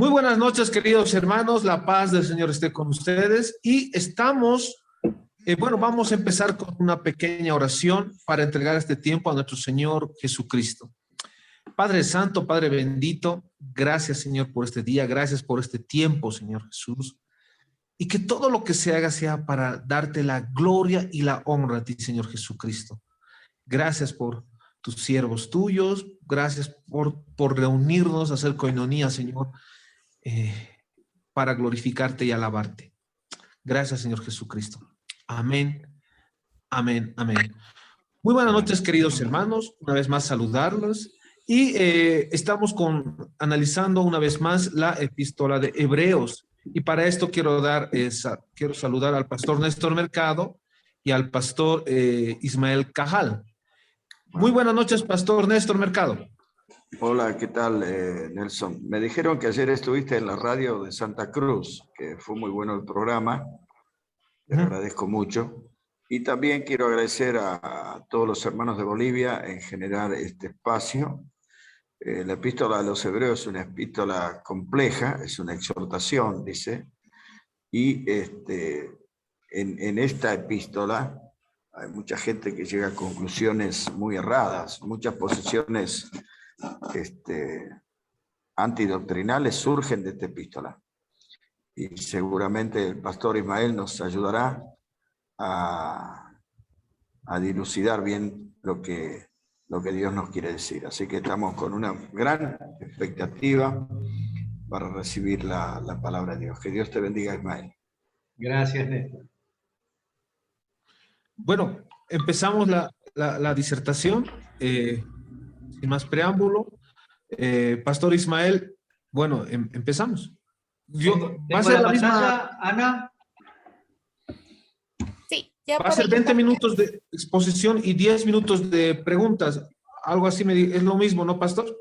Muy buenas noches, queridos hermanos. La paz del Señor esté con ustedes. Y estamos, vamos a empezar con una pequeña oración para entregar este tiempo a nuestro Señor Jesucristo. Padre Santo, Padre bendito, gracias, Señor, por este día. Gracias por este tiempo, Señor Jesús. Y que todo lo que se haga sea para darte la gloria y la honra a ti, Señor Jesucristo. Gracias por tus siervos tuyos. Gracias por reunirnos, hacer coinonía, Señor, para glorificarte y alabarte. Gracias, Señor Jesucristo. Amén, amén, amén. Muy buenas noches, queridos hermanos. Una vez más saludarlos. Y estamos analizando una vez más la epístola de Hebreos. Y para esto quiero saludar al pastor Néstor Mercado y al pastor Ismael Cajal. Muy buenas noches, pastor Néstor Mercado. Hola, ¿qué tal, Nelson? Me dijeron que ayer estuviste en la radio de Santa Cruz, que fue muy bueno el programa. Te agradezco mucho. Y también quiero agradecer a todos los hermanos de Bolivia en generar este espacio. La epístola de los Hebreos es una epístola compleja, es una exhortación, dice. Y en esta epístola hay mucha gente que llega a conclusiones muy erradas, muchas posiciones antidoctrinales surgen de esta epístola. Y seguramente el pastor Ismael nos ayudará a dilucidar bien lo que Dios nos quiere decir. Así que estamos con una gran expectativa para recibir la palabra de Dios. Que Dios te bendiga, Ismael. Gracias, Néstor. Bueno, empezamos la disertación. Sin más preámbulo. Pastor Ismael, bueno, empezamos. ¿Va a ser la misma, Ana? Sí, ya va a ser 20 minutos de exposición y 10 minutos de preguntas. Algo así es lo mismo, ¿no, pastor?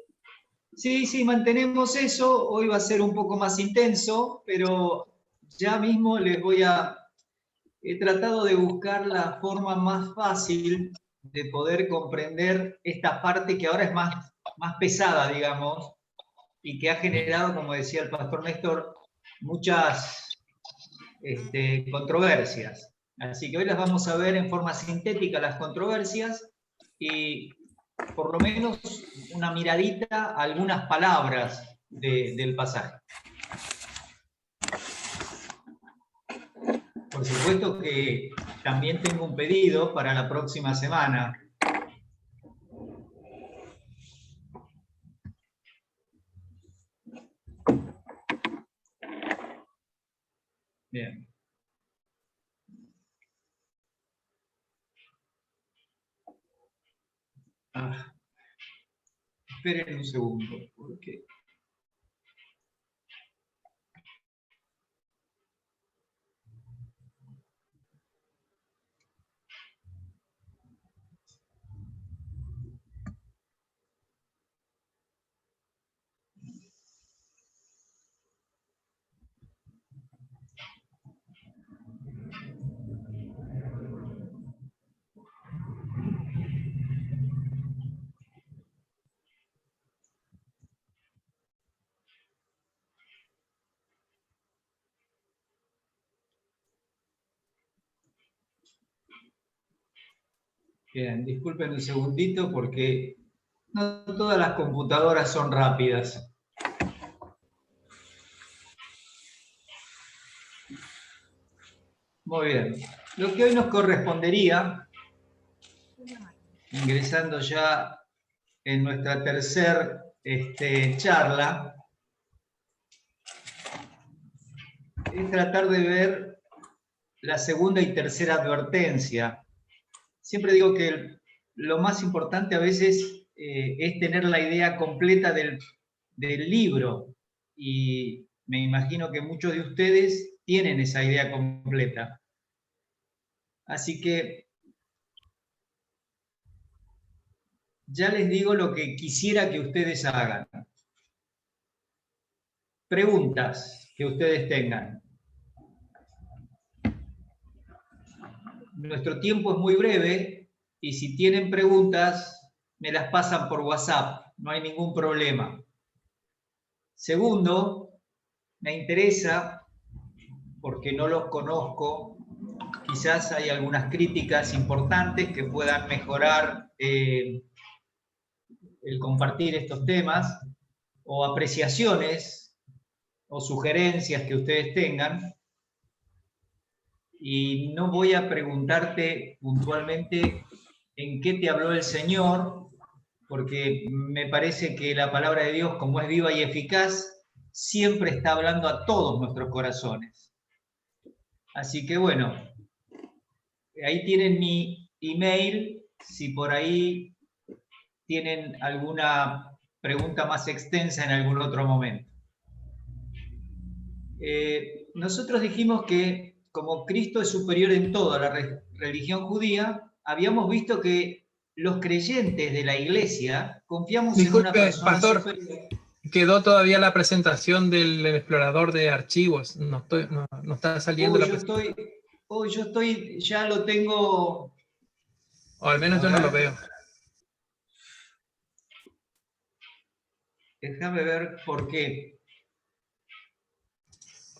Sí, mantenemos eso. Hoy va a ser un poco más intenso, pero ya mismo he tratado de buscar la forma más fácil de poder comprender esta parte que ahora es más pesada, digamos, y que ha generado, como decía el pastor Néstor, muchas controversias. Así que hoy las vamos a ver en forma sintética, las controversias, y por lo menos una miradita a algunas palabras del pasaje. Por supuesto que también tengo un pedido para la próxima semana. Bien. Esperen un segundo, porque... Bien, disculpen un segundito porque no todas las computadoras son rápidas. Muy bien. Lo que hoy nos correspondería, ingresando ya en nuestra tercera charla, es tratar de ver la segunda y tercera advertencia. Siempre digo que lo más importante a veces es tener la idea completa del libro, y me imagino que muchos de ustedes tienen esa idea completa. Así que ya les digo lo que quisiera que ustedes hagan. Preguntas que ustedes tengan. Nuestro tiempo es muy breve y si tienen preguntas, me las pasan por WhatsApp, no hay ningún problema. Segundo, me interesa, porque no los conozco, quizás hay algunas críticas importantes que puedan mejorar el compartir estos temas, o apreciaciones o sugerencias que ustedes tengan. Y no voy a preguntarte puntualmente en qué te habló el Señor, porque me parece que la palabra de Dios, como es viva y eficaz, siempre está hablando a todos nuestros corazones. Así que bueno, ahí tienen mi email, si por ahí tienen alguna pregunta más extensa en algún otro momento. Nosotros dijimos que como Cristo es superior en todo a la religión judía, habíamos visto que los creyentes de la iglesia confiamos en una Disculpe, persona pastor, superior. quedó todavía la presentación del explorador de archivos. No está saliendo la presentación. Yo estoy, ya lo tengo. O al menos yo no lo veo. Déjame ver por qué.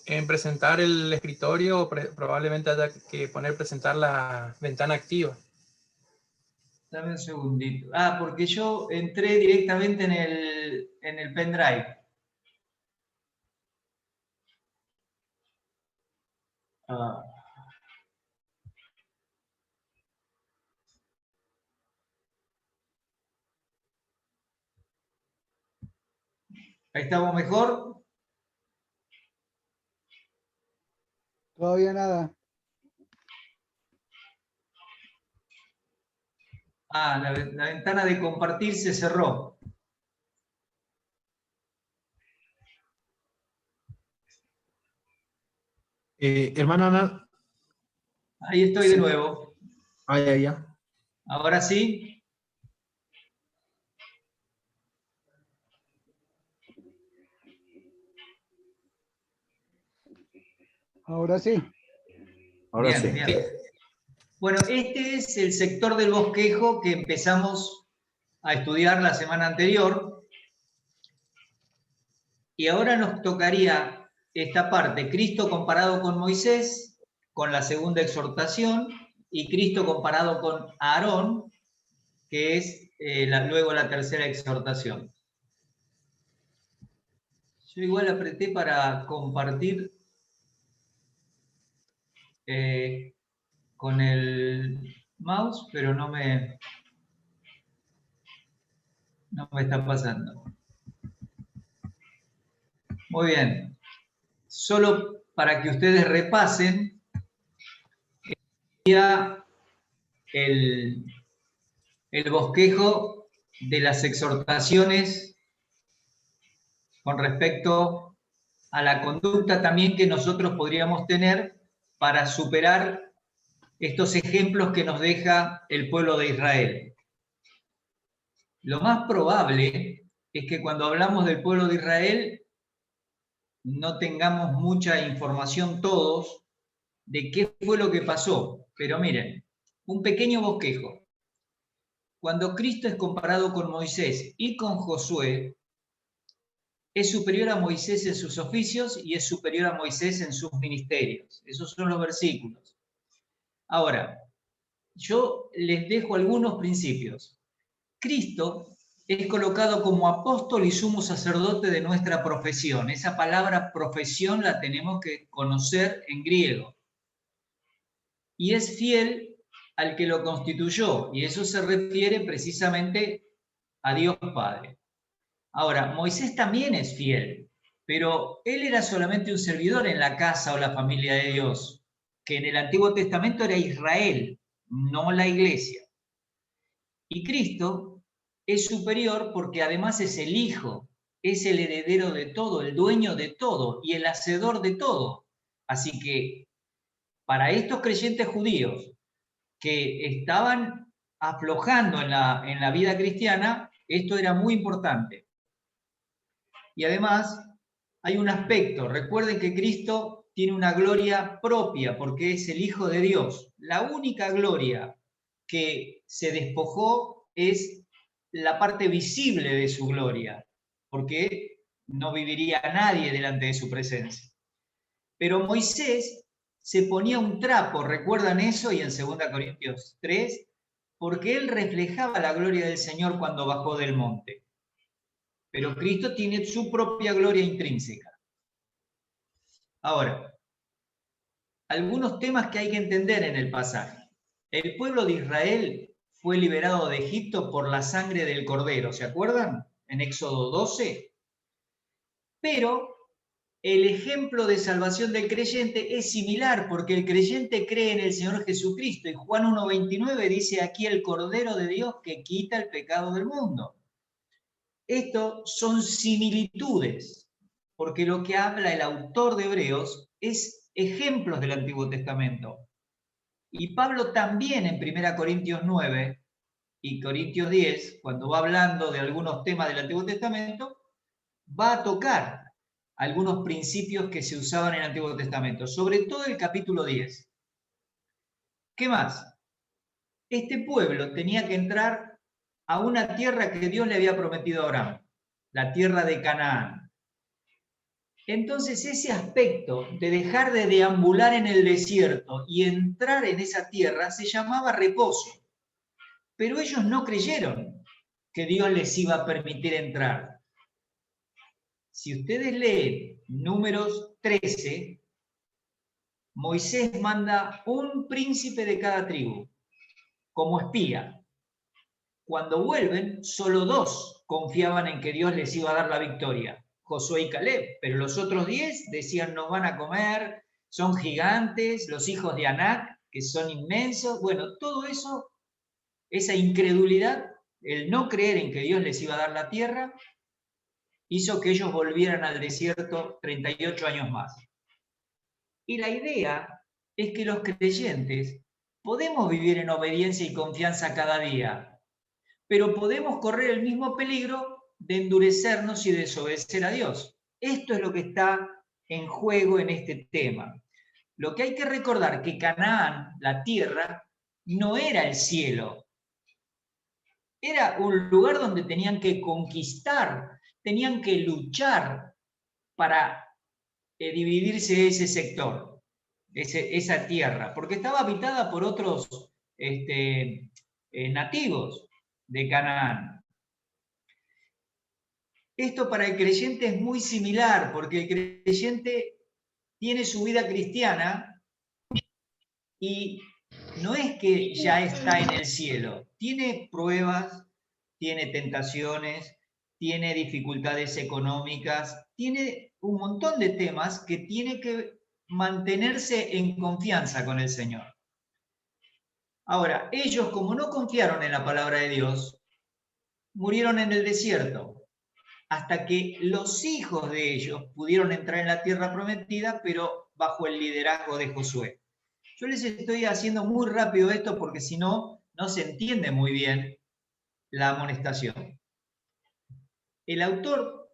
En presentar el escritorio, probablemente haya que presentar la ventana activa. Dame un segundito. Ah, porque yo entré directamente en el pendrive. Ah. Ahí estamos mejor. Todavía nada. Ah, la ventana de compartir se cerró. Hermana Ana. Ahí estoy de nuevo. Ya. Ahora sí. Ahora sí. Ahora Bien, sí. bien. Bueno, este es el sector del bosquejo que empezamos a estudiar la semana anterior. Y ahora nos tocaría esta parte, Cristo comparado con Moisés, con la segunda exhortación, y Cristo comparado con Aarón, que es luego la tercera exhortación. Yo igual apreté para compartir con el mouse, pero no me está pasando. Muy bien. Solo para que ustedes repasen, el bosquejo de las exhortaciones con respecto a la conducta también que nosotros podríamos tener para superar estos ejemplos que nos deja el pueblo de Israel. Lo más probable es que cuando hablamos del pueblo de Israel no tengamos mucha información todos de qué fue lo que pasó. Pero miren, un pequeño bosquejo. Cuando Cristo es comparado con Moisés y con Josué, es superior a Moisés en sus oficios y es superior a Moisés en sus ministerios. Esos son los versículos. Ahora, yo les dejo algunos principios. Cristo es colocado como apóstol y sumo sacerdote de nuestra profesión. Esa palabra profesión la tenemos que conocer en griego. Y es fiel al que lo constituyó, y eso se refiere precisamente a Dios Padre. Ahora, Moisés también es fiel, pero él era solamente un servidor en la casa o la familia de Dios, que en el Antiguo Testamento era Israel, no la iglesia. Y Cristo es superior porque además es el Hijo, es el heredero de todo, el dueño de todo y el hacedor de todo. Así que para estos creyentes judíos que estaban aflojando en la vida cristiana, esto era muy importante. Y además hay un aspecto, recuerden que Cristo tiene una gloria propia porque es el Hijo de Dios. La única gloria que se despojó es la parte visible de su gloria, porque no viviría nadie delante de su presencia. Pero Moisés se ponía un trapo, ¿recuerdan eso? Y en 2 Corintios 3, porque él reflejaba la gloria del Señor cuando bajó del monte. Pero Cristo tiene su propia gloria intrínseca. Ahora, algunos temas que hay que entender en el pasaje. El pueblo de Israel fue liberado de Egipto por la sangre del Cordero, ¿se acuerdan? En Éxodo 12. Pero el ejemplo de salvación del creyente es similar, porque el creyente cree en el Señor Jesucristo. Y Juan 1:29 dice aquí el Cordero de Dios que quita el pecado del mundo. Esto son similitudes, porque lo que habla el autor de Hebreos es ejemplos del Antiguo Testamento. Y Pablo también en 1 Corintios 9 y Corintios 10, cuando va hablando de algunos temas del Antiguo Testamento, va a tocar algunos principios que se usaban en el Antiguo Testamento, sobre todo el capítulo 10. ¿Qué más? Este pueblo tenía que entrar a una tierra que Dios le había prometido a Abraham, la tierra de Canaán. Entonces ese aspecto de dejar de deambular en el desierto y entrar en esa tierra se llamaba reposo. Pero ellos no creyeron que Dios les iba a permitir entrar. Si ustedes leen Números 13, Moisés manda un príncipe de cada tribu como espía. Cuando vuelven, solo 2 confiaban en que Dios les iba a dar la victoria, Josué y Caleb, pero los otros 10 decían nos van a comer, son gigantes, los hijos de Anac, que son inmensos. Bueno, todo eso, esa incredulidad, el no creer en que Dios les iba a dar la tierra, hizo que ellos volvieran al desierto 38 años más. Y la idea es que los creyentes podemos vivir en obediencia y confianza cada día, pero podemos correr el mismo peligro de endurecernos y desobedecer a Dios. Esto es lo que está en juego en este tema. Lo que hay que recordar que Canaán, la tierra, no era el cielo. Era un lugar donde tenían que conquistar, tenían que luchar para dividirse ese sector, esa tierra, porque estaba habitada por otros nativos de Canaán. Esto para el creyente es muy similar, porque el creyente tiene su vida cristiana y no es que ya está en el cielo, tiene pruebas, tiene tentaciones, tiene dificultades económicas, tiene un montón de temas que tiene que mantenerse en confianza con el Señor. Ahora, ellos como no confiaron en la palabra de Dios, murieron en el desierto, hasta que los hijos de ellos pudieron entrar en la tierra prometida, pero bajo el liderazgo de Josué. Yo les estoy haciendo muy rápido esto porque si no, no se entiende muy bien la amonestación. El autor,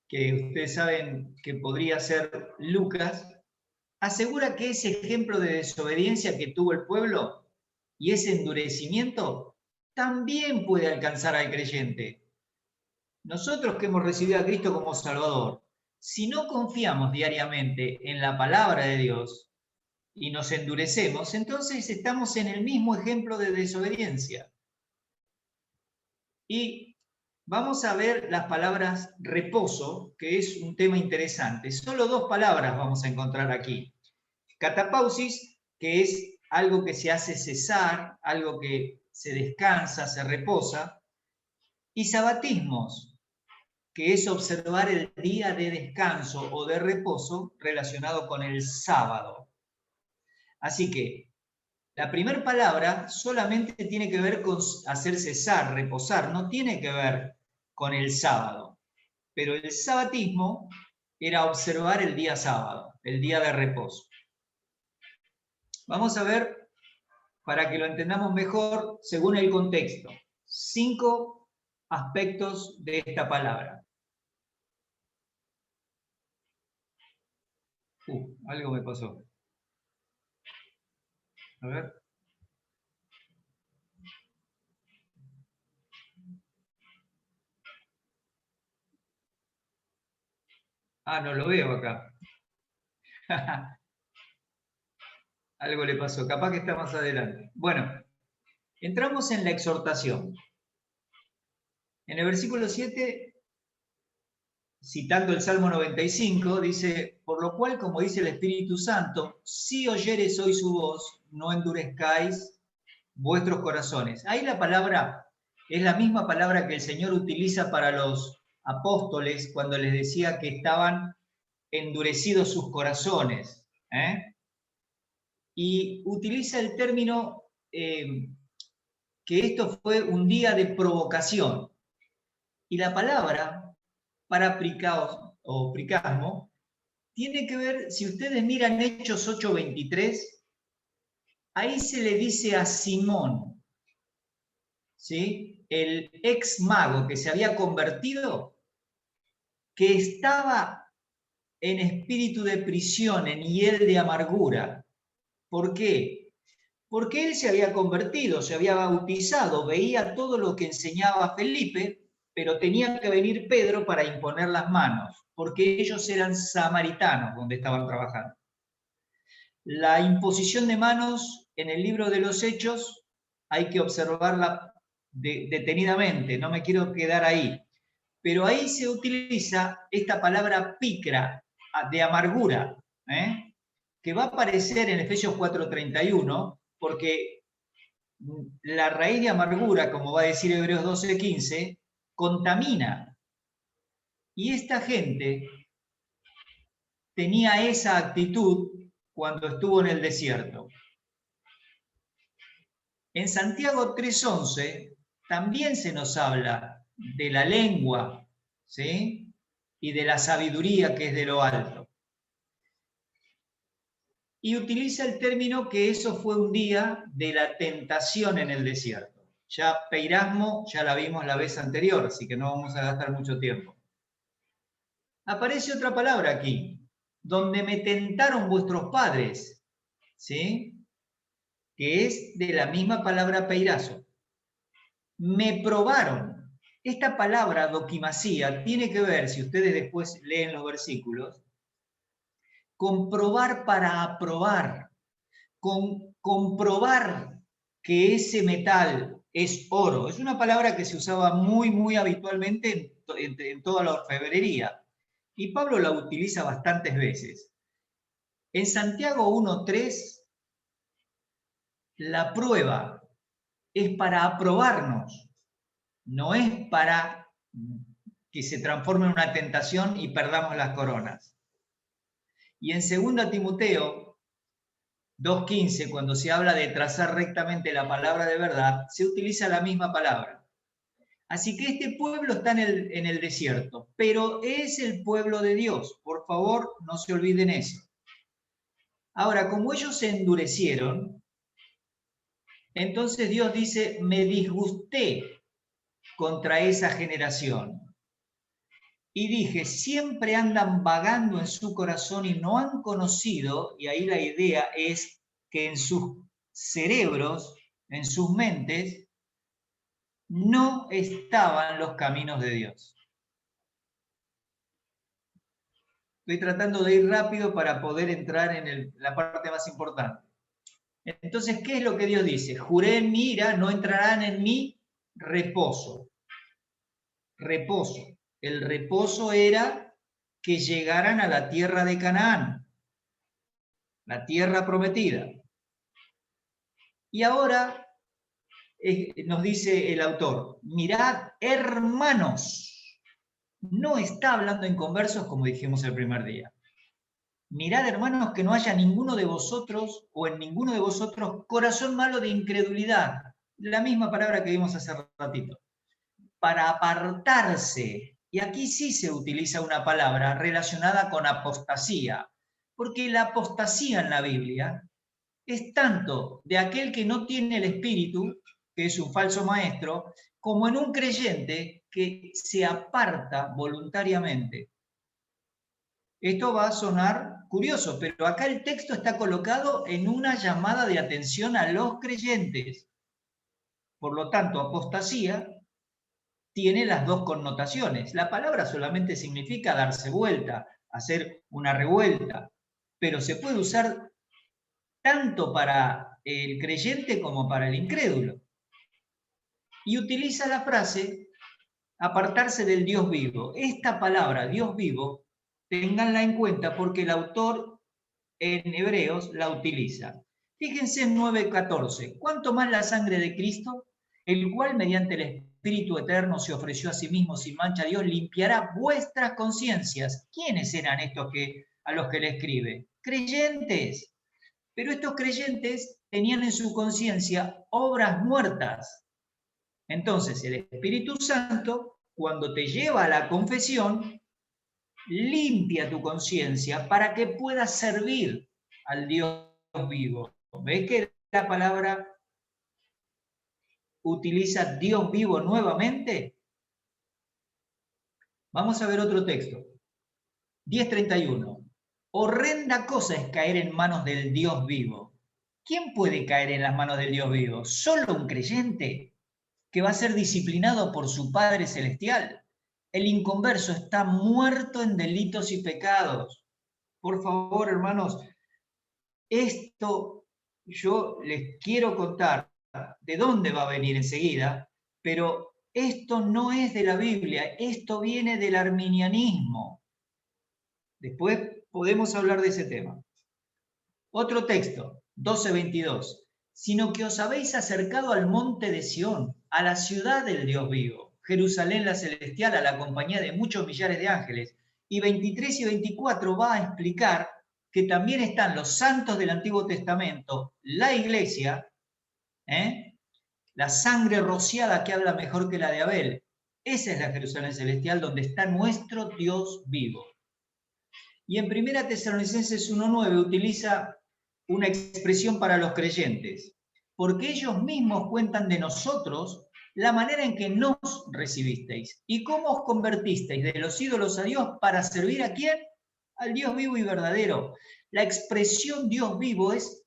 que ustedes saben que podría ser Lucas, asegura que ese ejemplo de desobediencia que tuvo el pueblo y ese endurecimiento también puede alcanzar al creyente. Nosotros que hemos recibido a Cristo como Salvador, si no confiamos diariamente en la palabra de Dios y nos endurecemos, entonces estamos en el mismo ejemplo de desobediencia. Y vamos a ver las palabras reposo, que es un tema interesante. Solo 2 palabras vamos a encontrar aquí. Catapausis, que es algo que se hace cesar, algo que se descansa, se reposa. Y sabatismos, que es observar el día de descanso o de reposo relacionado con el sábado. Así que la primera palabra solamente tiene que ver con hacer cesar, reposar, no tiene que ver con el sábado. Pero el sabatismo era observar el día sábado, el día de reposo. Vamos a ver, para que lo entendamos mejor, según el contexto, 5 aspectos de esta palabra. Algo me pasó. A ver. Ah, no lo veo acá. Algo le pasó, capaz que está más adelante. Bueno, entramos en la exhortación. En el versículo 7, citando el Salmo 95, dice, por lo cual, como dice el Espíritu Santo, si oyereis hoy su voz, no endurezcáis vuestros corazones. Ahí la palabra es la misma palabra que el Señor utiliza para los apóstoles cuando les decía que estaban endurecidos sus corazones. Y utiliza el término que esto fue un día de provocación. Y la palabra para pricaos o pricasmo tiene que ver, si ustedes miran Hechos 8:23, ahí se le dice a Simón, ¿sí?, el ex mago que se había convertido, que estaba en espíritu de prisión, en hiel de amargura. ¿Por qué? Porque él se había convertido, se había bautizado, veía todo lo que enseñaba Felipe, pero tenía que venir Pedro para imponer las manos, porque ellos eran samaritanos donde estaban trabajando. La imposición de manos en el libro de los Hechos hay que observarla detenidamente, no me quiero quedar ahí, pero ahí se utiliza esta palabra picra, de amargura, que va a aparecer en Efesios 4:31, porque la raíz de amargura, como va a decir Hebreos 12:15, contamina. Y esta gente tenía esa actitud cuando estuvo en el desierto. En Santiago 3:11 también se nos habla de la lengua, ¿sí?, y de la sabiduría que es de lo alto. Y utiliza el término que eso fue un día de la tentación en el desierto. Ya peirasmo ya la vimos la vez anterior, así que no vamos a gastar mucho tiempo. Aparece otra palabra aquí, donde me tentaron vuestros padres, ¿sí?, que es de la misma palabra peirazo. Me probaron. Esta palabra doquimasía tiene que ver, si ustedes después leen los versículos, con probar para aprobar, con comprobar que ese metal es oro. Es una palabra que se usaba muy habitualmente en toda la orfebrería. Y Pablo la utiliza bastantes veces. En Santiago 1:3, la prueba es para aprobarnos, no es para que se transforme en una tentación y perdamos las coronas. Y en 2 Timoteo 2:15, cuando se habla de trazar rectamente la palabra de verdad, se utiliza la misma palabra. Así que este pueblo está en el desierto, pero es el pueblo de Dios. Por favor, no se olviden eso. Ahora, como ellos se endurecieron, entonces Dios dice, me disgusté contra esa generación. Y dije, siempre andan vagando en su corazón y no han conocido, y ahí la idea es que en sus cerebros, en sus mentes, no estaban los caminos de Dios. Estoy tratando de ir rápido para poder entrar en la parte más importante. Entonces, ¿qué es lo que Dios dice? Juré en mi ira, no entrarán en mi reposo. Reposo. El reposo era que llegaran a la tierra de Canaán, la tierra prometida. Y ahora nos dice el autor, mirad, hermanos, no está hablando en conversos como dijimos el primer día. Mirad, hermanos, que no haya ninguno de vosotros o en ninguno de vosotros corazón malo de incredulidad. La misma palabra que vimos hace ratito. Para apartarse. Y aquí sí se utiliza una palabra relacionada con apostasía. Porque la apostasía en la Biblia es tanto de aquel que no tiene el espíritu, que es un falso maestro, como en un creyente que se aparta voluntariamente. Esto va a sonar curioso, pero acá el texto está colocado en una llamada de atención a los creyentes. Por lo tanto, apostasía tiene las dos connotaciones. La palabra solamente significa darse vuelta, hacer una revuelta, pero se puede usar tanto para el creyente como para el incrédulo. Y utiliza la frase apartarse del Dios vivo. Esta palabra, Dios vivo, ténganla en cuenta porque el autor en Hebreos la utiliza. Fíjense en 9:14. ¿Cuánto más la sangre de Cristo, el cual mediante el Espíritu Eterno se ofreció a sí mismo sin mancha a Dios, limpiará vuestras conciencias? ¿Quiénes eran estos a los que le escribe? Creyentes. Pero estos creyentes tenían en su conciencia obras muertas. Entonces, el Espíritu Santo, cuando te lleva a la confesión, limpia tu conciencia para que puedas servir al Dios vivo. ¿Ves que la palabra utiliza Dios vivo nuevamente? Vamos a ver otro texto. 10:31. Horrenda cosa es caer en manos del Dios vivo. ¿Quién puede caer en las manos del Dios vivo? ¿Solo un creyente que va a ser disciplinado por su Padre Celestial? El inconverso está muerto en delitos y pecados. Por favor, hermanos, esto yo les quiero contar de dónde va a venir enseguida, pero esto no es de la Biblia, esto viene del arminianismo. Después podemos hablar de ese tema. Otro texto, 12:22. Sino que os habéis acercado al monte de Sión, a la ciudad del Dios vivo, Jerusalén la celestial, a la compañía de muchos millares de ángeles. Y 23 y 24 va a explicar que también están los santos del Antiguo Testamento, la iglesia, la sangre rociada que habla mejor que la de Abel. Esa es la Jerusalén celestial donde está nuestro Dios vivo. Y en 1 Tesalonicenses 1:9 utiliza una expresión para los creyentes, porque ellos mismos cuentan de nosotros la manera en que nos recibisteis y cómo os convertisteis de los ídolos a Dios para servir ¿a quién? Al Dios vivo y verdadero. La expresión Dios vivo es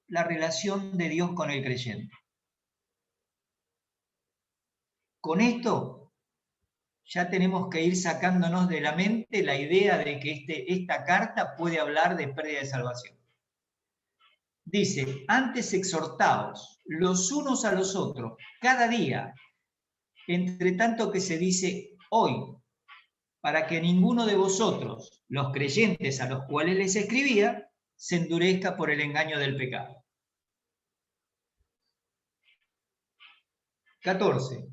la relación de Dios con el creyente. Con esto ya tenemos que ir sacándonos de la mente la idea de que esta carta puede hablar de pérdida de salvación. Dice, antes exhortaos los unos a los otros cada día, entre tanto que se dice hoy, para que ninguno de vosotros, los creyentes a los cuales les escribía, se endurezca por el engaño del pecado. 14.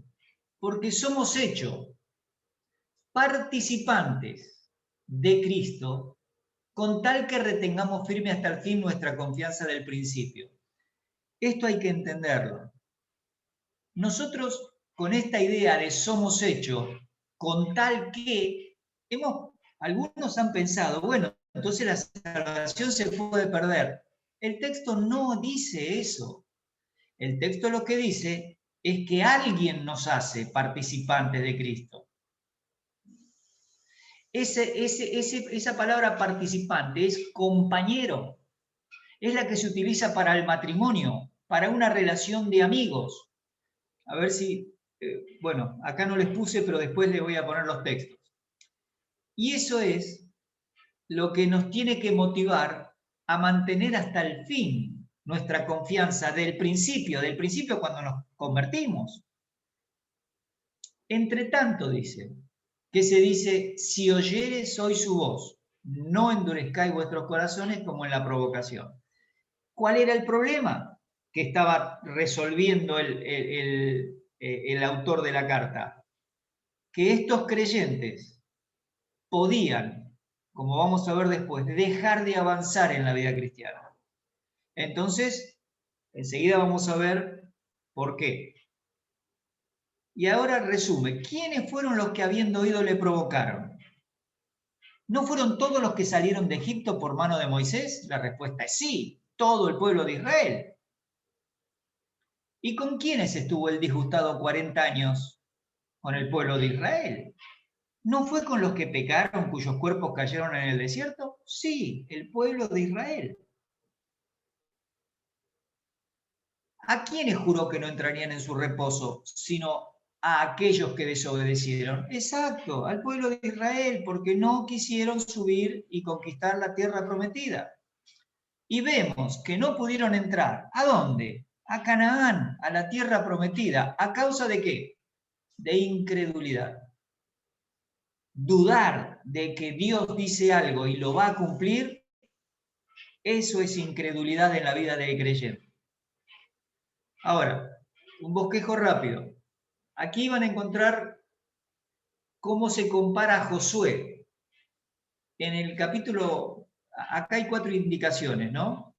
Porque somos hechos participantes de Cristo, con tal que retengamos firme hasta el fin nuestra confianza del principio. Esto hay que entenderlo. Nosotros, con esta idea de somos hechos, con tal que, algunos han pensado, bueno, entonces la salvación se puede perder. El texto no dice eso. El texto lo que dice es que alguien nos hace participantes de Cristo. Esa palabra participante es compañero. Es la que se utiliza para el matrimonio, para una relación de amigos. A ver si, bueno, acá no les puse, pero después les voy a poner los textos. Y eso es lo que nos tiene que motivar a mantener hasta el fin nuestra confianza del principio cuando nos convertimos. Entre tanto, dice, que se dice, si oyeres hoy su voz, no endurezcáis vuestros corazones como en la provocación. ¿Cuál era el problema que estaba resolviendo el autor de la carta? Que estos creyentes podían, como vamos a ver después, dejar de avanzar en la vida cristiana. Entonces, enseguida vamos a ver por qué. Y ahora resume, ¿quiénes fueron los que habiendo oído le provocaron? ¿No fueron todos los que salieron de Egipto por mano de Moisés? La respuesta es sí, todo el pueblo de Israel. ¿Y con quiénes estuvo el disgustado 40 años? Con el pueblo de Israel. ¿No fue con los que pecaron, cuyos cuerpos cayeron en el desierto? Sí, el pueblo de Israel. ¿A quiénes juró que no entrarían en su reposo, sino a aquellos que desobedecieron. Exacto, al pueblo de Israel, porque no quisieron subir y conquistar la tierra prometida. Y vemos que no pudieron entrar. ¿A dónde? A Canaán, a la tierra prometida. ¿A causa de qué? De incredulidad. Dudar de que Dios dice algo y lo va a cumplir, eso es incredulidad en la vida del creyente. Ahora, un bosquejo rápido. Aquí van a encontrar cómo se compara a Josué. En el capítulo, acá hay 4 indicaciones, ¿no?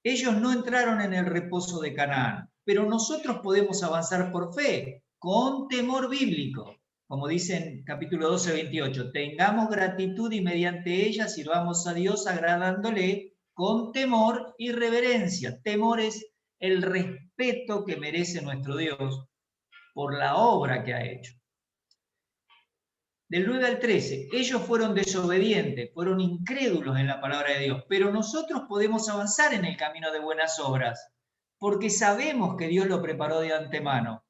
Ellos no entraron en el reposo de Canaán, pero nosotros podemos avanzar por fe, con temor bíblico. Como dice en capítulo 12, 28, tengamos gratitud y mediante ella sirvamos a Dios agradándole con temor y reverencia. Temor es el respeto que merece nuestro Dios por la obra que ha hecho. Del 9 al 13, ellos fueron desobedientes, fueron incrédulos en la palabra de Dios, pero nosotros podemos avanzar en el camino de buenas obras, porque sabemos que Dios lo preparó de antemano.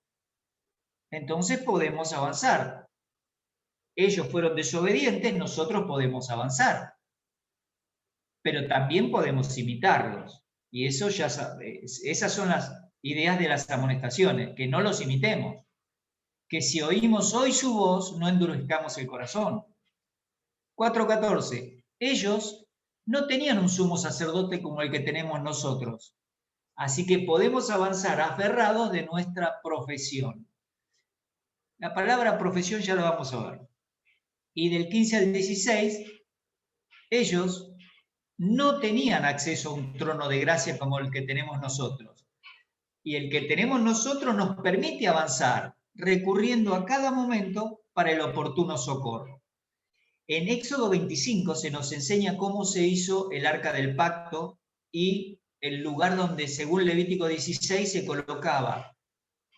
Entonces podemos avanzar. Ellos fueron desobedientes, nosotros podemos avanzar. Pero también podemos imitarlos. Y eso ya sabes, esas son las ideas de las amonestaciones, que no los imitemos. Que si oímos hoy su voz, no endurezcamos el corazón. 4:14. Ellos no tenían un sumo sacerdote como el que tenemos nosotros. Así que podemos avanzar aferrados de nuestra profesión. La palabra profesión ya la vamos a ver. Y del 15 al 16, ellos no tenían acceso a un trono de gracia como el que tenemos nosotros. Y el que tenemos nosotros nos permite avanzar, recurriendo a cada momento para el oportuno socorro. En Éxodo 25 se nos enseña cómo se hizo el arca del pacto y el lugar donde, según Levítico 16, se colocaba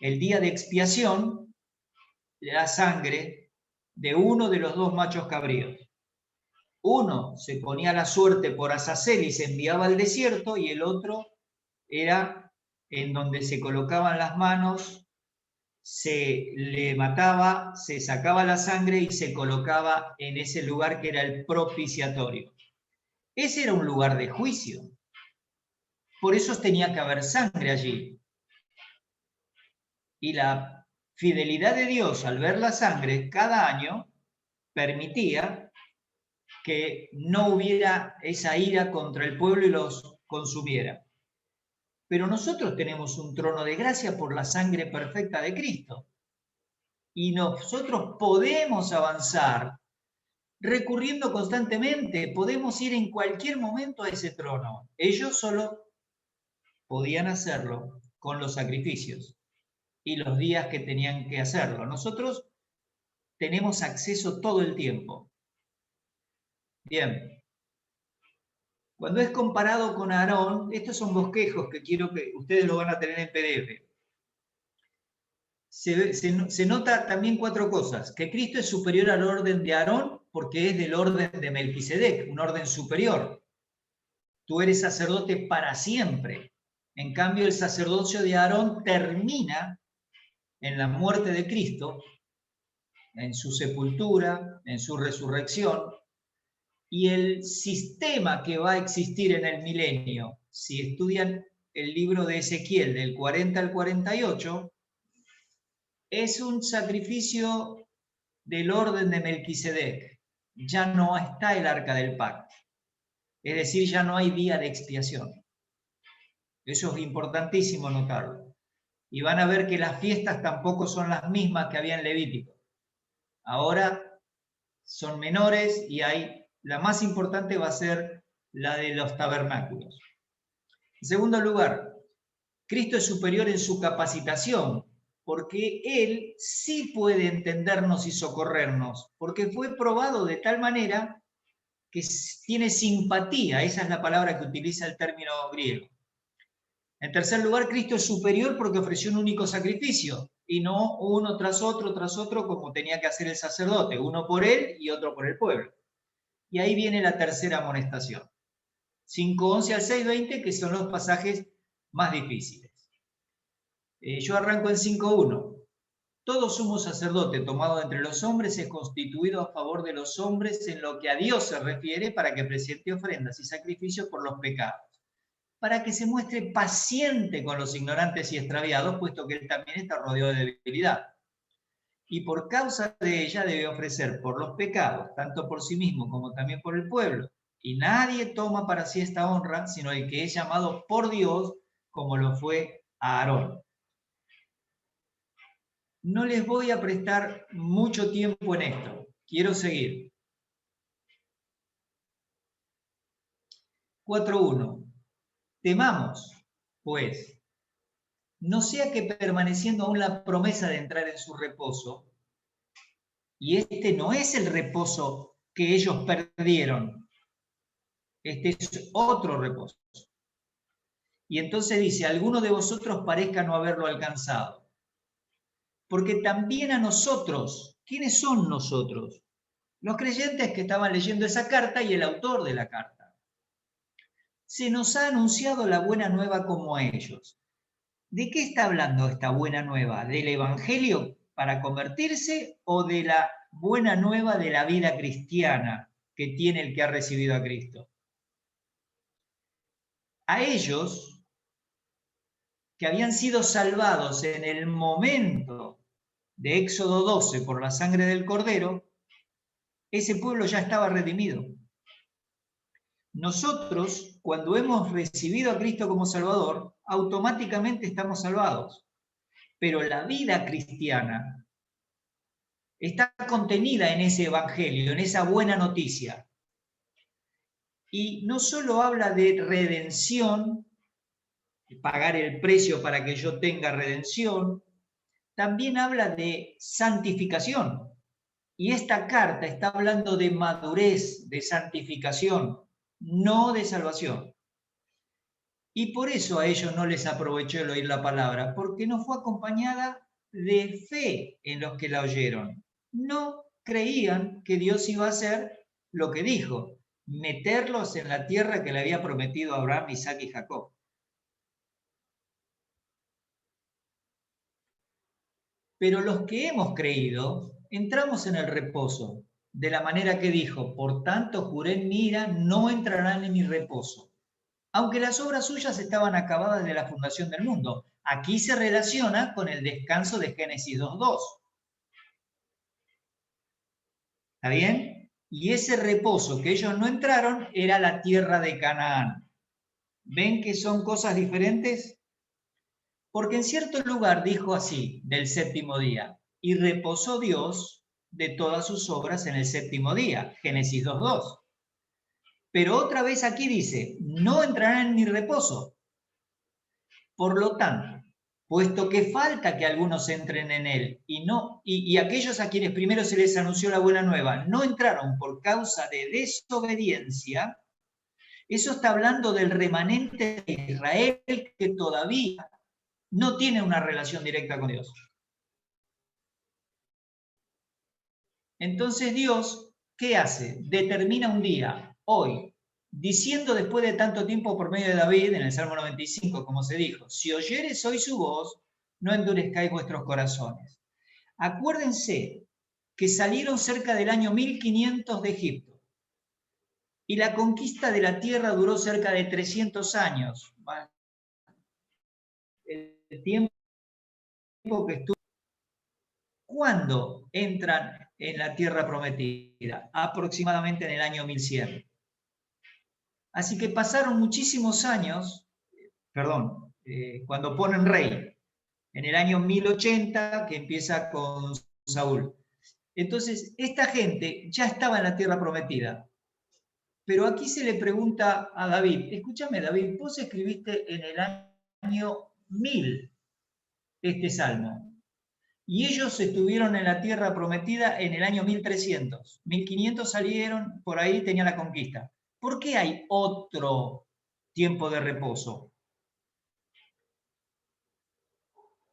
el día de expiación, la sangre de uno de los 2 machos cabríos. Uno se ponía la suerte por Azazel y se enviaba al desierto, y el otro era en donde se colocaban las manos, se le mataba, se sacaba la sangre y se colocaba en ese lugar que era el propiciatorio. Ese era un lugar de juicio. Por eso tenía que haber sangre allí. Y la fidelidad de Dios al ver la sangre cada año permitía que no hubiera esa ira contra el pueblo y los consumiera. Pero nosotros tenemos un trono de gracia por la sangre perfecta de Cristo. Y nosotros podemos avanzar recurriendo constantemente, podemos ir en cualquier momento a ese trono. Ellos solo podían hacerlo con los sacrificios y los días que tenían que hacerlo. Nosotros tenemos acceso todo el tiempo. Bien. Cuando es comparado con Aarón, estos son bosquejos que quiero que ustedes lo van a tener en PDF. Se nota también 4 cosas. Que Cristo es superior al orden de Aarón porque es del orden de Melquisedec, un orden superior. Tú eres sacerdote para siempre. En cambio, el sacerdocio de Aarón termina en la muerte de Cristo, en su sepultura, en su resurrección, y el sistema que va a existir en el milenio, si estudian el libro de Ezequiel del 40 al 48, es un sacrificio del orden de Melquisedec. Ya no está el arca del pacto. Es decir, ya no hay día de expiación. Eso es importantísimo notarlo. Y van a ver que las fiestas tampoco son las mismas que había en Levítico. Ahora son menores y la más importante va a ser la de los tabernáculos. En segundo lugar, Cristo es superior en su capacitación, porque Él sí puede entendernos y socorrernos, porque fue probado de tal manera que tiene simpatía, esa es la palabra que utiliza el término griego. En tercer lugar, Cristo es superior porque ofreció un único sacrificio, y no uno tras otro, como tenía que hacer el sacerdote, uno por él y otro por el pueblo. Y ahí viene la tercera amonestación. 5:11 al 6:20, que son los pasajes más difíciles. Yo arranco en 5:1. todo sumo sacerdote tomado entre los hombres es constituido a favor de los hombres en lo que a Dios se refiere para que presente ofrendas y sacrificios por los pecados, para que se muestre paciente con los ignorantes y extraviados, puesto que él también está rodeado de debilidad. Y por causa de ella debe ofrecer por los pecados, tanto por sí mismo como también por el pueblo. Y nadie toma para sí esta honra, sino el que es llamado por Dios, como lo fue a Aarón. No les voy a prestar mucho tiempo en esto. Quiero seguir. 4.1. Temamos, pues, no sea que permaneciendo aún la promesa de entrar en su reposo, y este no es el reposo que ellos perdieron, este es otro reposo. Y entonces dice, alguno de vosotros parezca no haberlo alcanzado. Porque también a nosotros, ¿quiénes son nosotros? Los creyentes que estaban leyendo esa carta y el autor de la carta. Se nos ha anunciado la buena nueva como a ellos. ¿De qué está hablando esta buena nueva? ¿Del evangelio para convertirse o de la buena nueva de la vida cristiana que tiene el que ha recibido a Cristo? A ellos, que habían sido salvados en el momento de Éxodo 12 por la sangre del Cordero, ese pueblo ya estaba redimido. Nosotros, cuando hemos recibido a Cristo como Salvador, automáticamente estamos salvados. Pero la vida cristiana está contenida en ese evangelio, en esa buena noticia. Y no solo habla de redención, pagar el precio para que yo tenga redención, también habla de santificación. Y esta carta está hablando de madurez, de santificación, no de salvación. Y por eso a ellos no les aprovechó el oír la palabra, porque no fue acompañada de fe en los que la oyeron. No creían que Dios iba a hacer lo que dijo, meterlos en la tierra que le había prometido a Abraham, Isaac y Jacob. Pero los que hemos creído, entramos en el reposo, de la manera que dijo, por tanto juré en mi ira, no entrarán en mi reposo. Aunque las obras suyas estaban acabadas desde la fundación del mundo. Aquí se relaciona con el descanso de Génesis 2.2. ¿Está bien? Y ese reposo que ellos no entraron era la tierra de Canaán. ¿Ven que son cosas diferentes? Porque en cierto lugar dijo así, del séptimo día, y reposó Dios de todas sus obras en el séptimo día, Génesis 2.2. Pero otra vez aquí dice, no entrarán en mi reposo. Por lo tanto, puesto que falta que algunos entren en él, y aquellos a quienes primero se les anunció la buena nueva no entraron por causa de desobediencia, eso está hablando del remanente de Israel que todavía no tiene una relación directa con Dios. Entonces Dios, ¿qué hace? Determina un día, hoy, diciendo después de tanto tiempo por medio de David, en el Salmo 95, como se dijo, si oyeres hoy su voz, no endurezcáis vuestros corazones. Acuérdense que salieron cerca del año 1500 de Egipto, y la conquista de la tierra duró cerca de 300 años. El tiempo que estuvo. ¿Cuándo entran en la tierra prometida? Aproximadamente en el año 1100. Así que pasaron muchísimos años, cuando ponen rey, en el año 1080, que empieza con Saúl. Entonces, esta gente ya estaba en la tierra prometida. Pero aquí se le pregunta a David, escúchame David, vos escribiste en el año 1000 este salmo, y ellos estuvieron en la tierra prometida en el año 1300. 1500 salieron, por ahí tenía la conquista. ¿Por qué hay otro tiempo de reposo?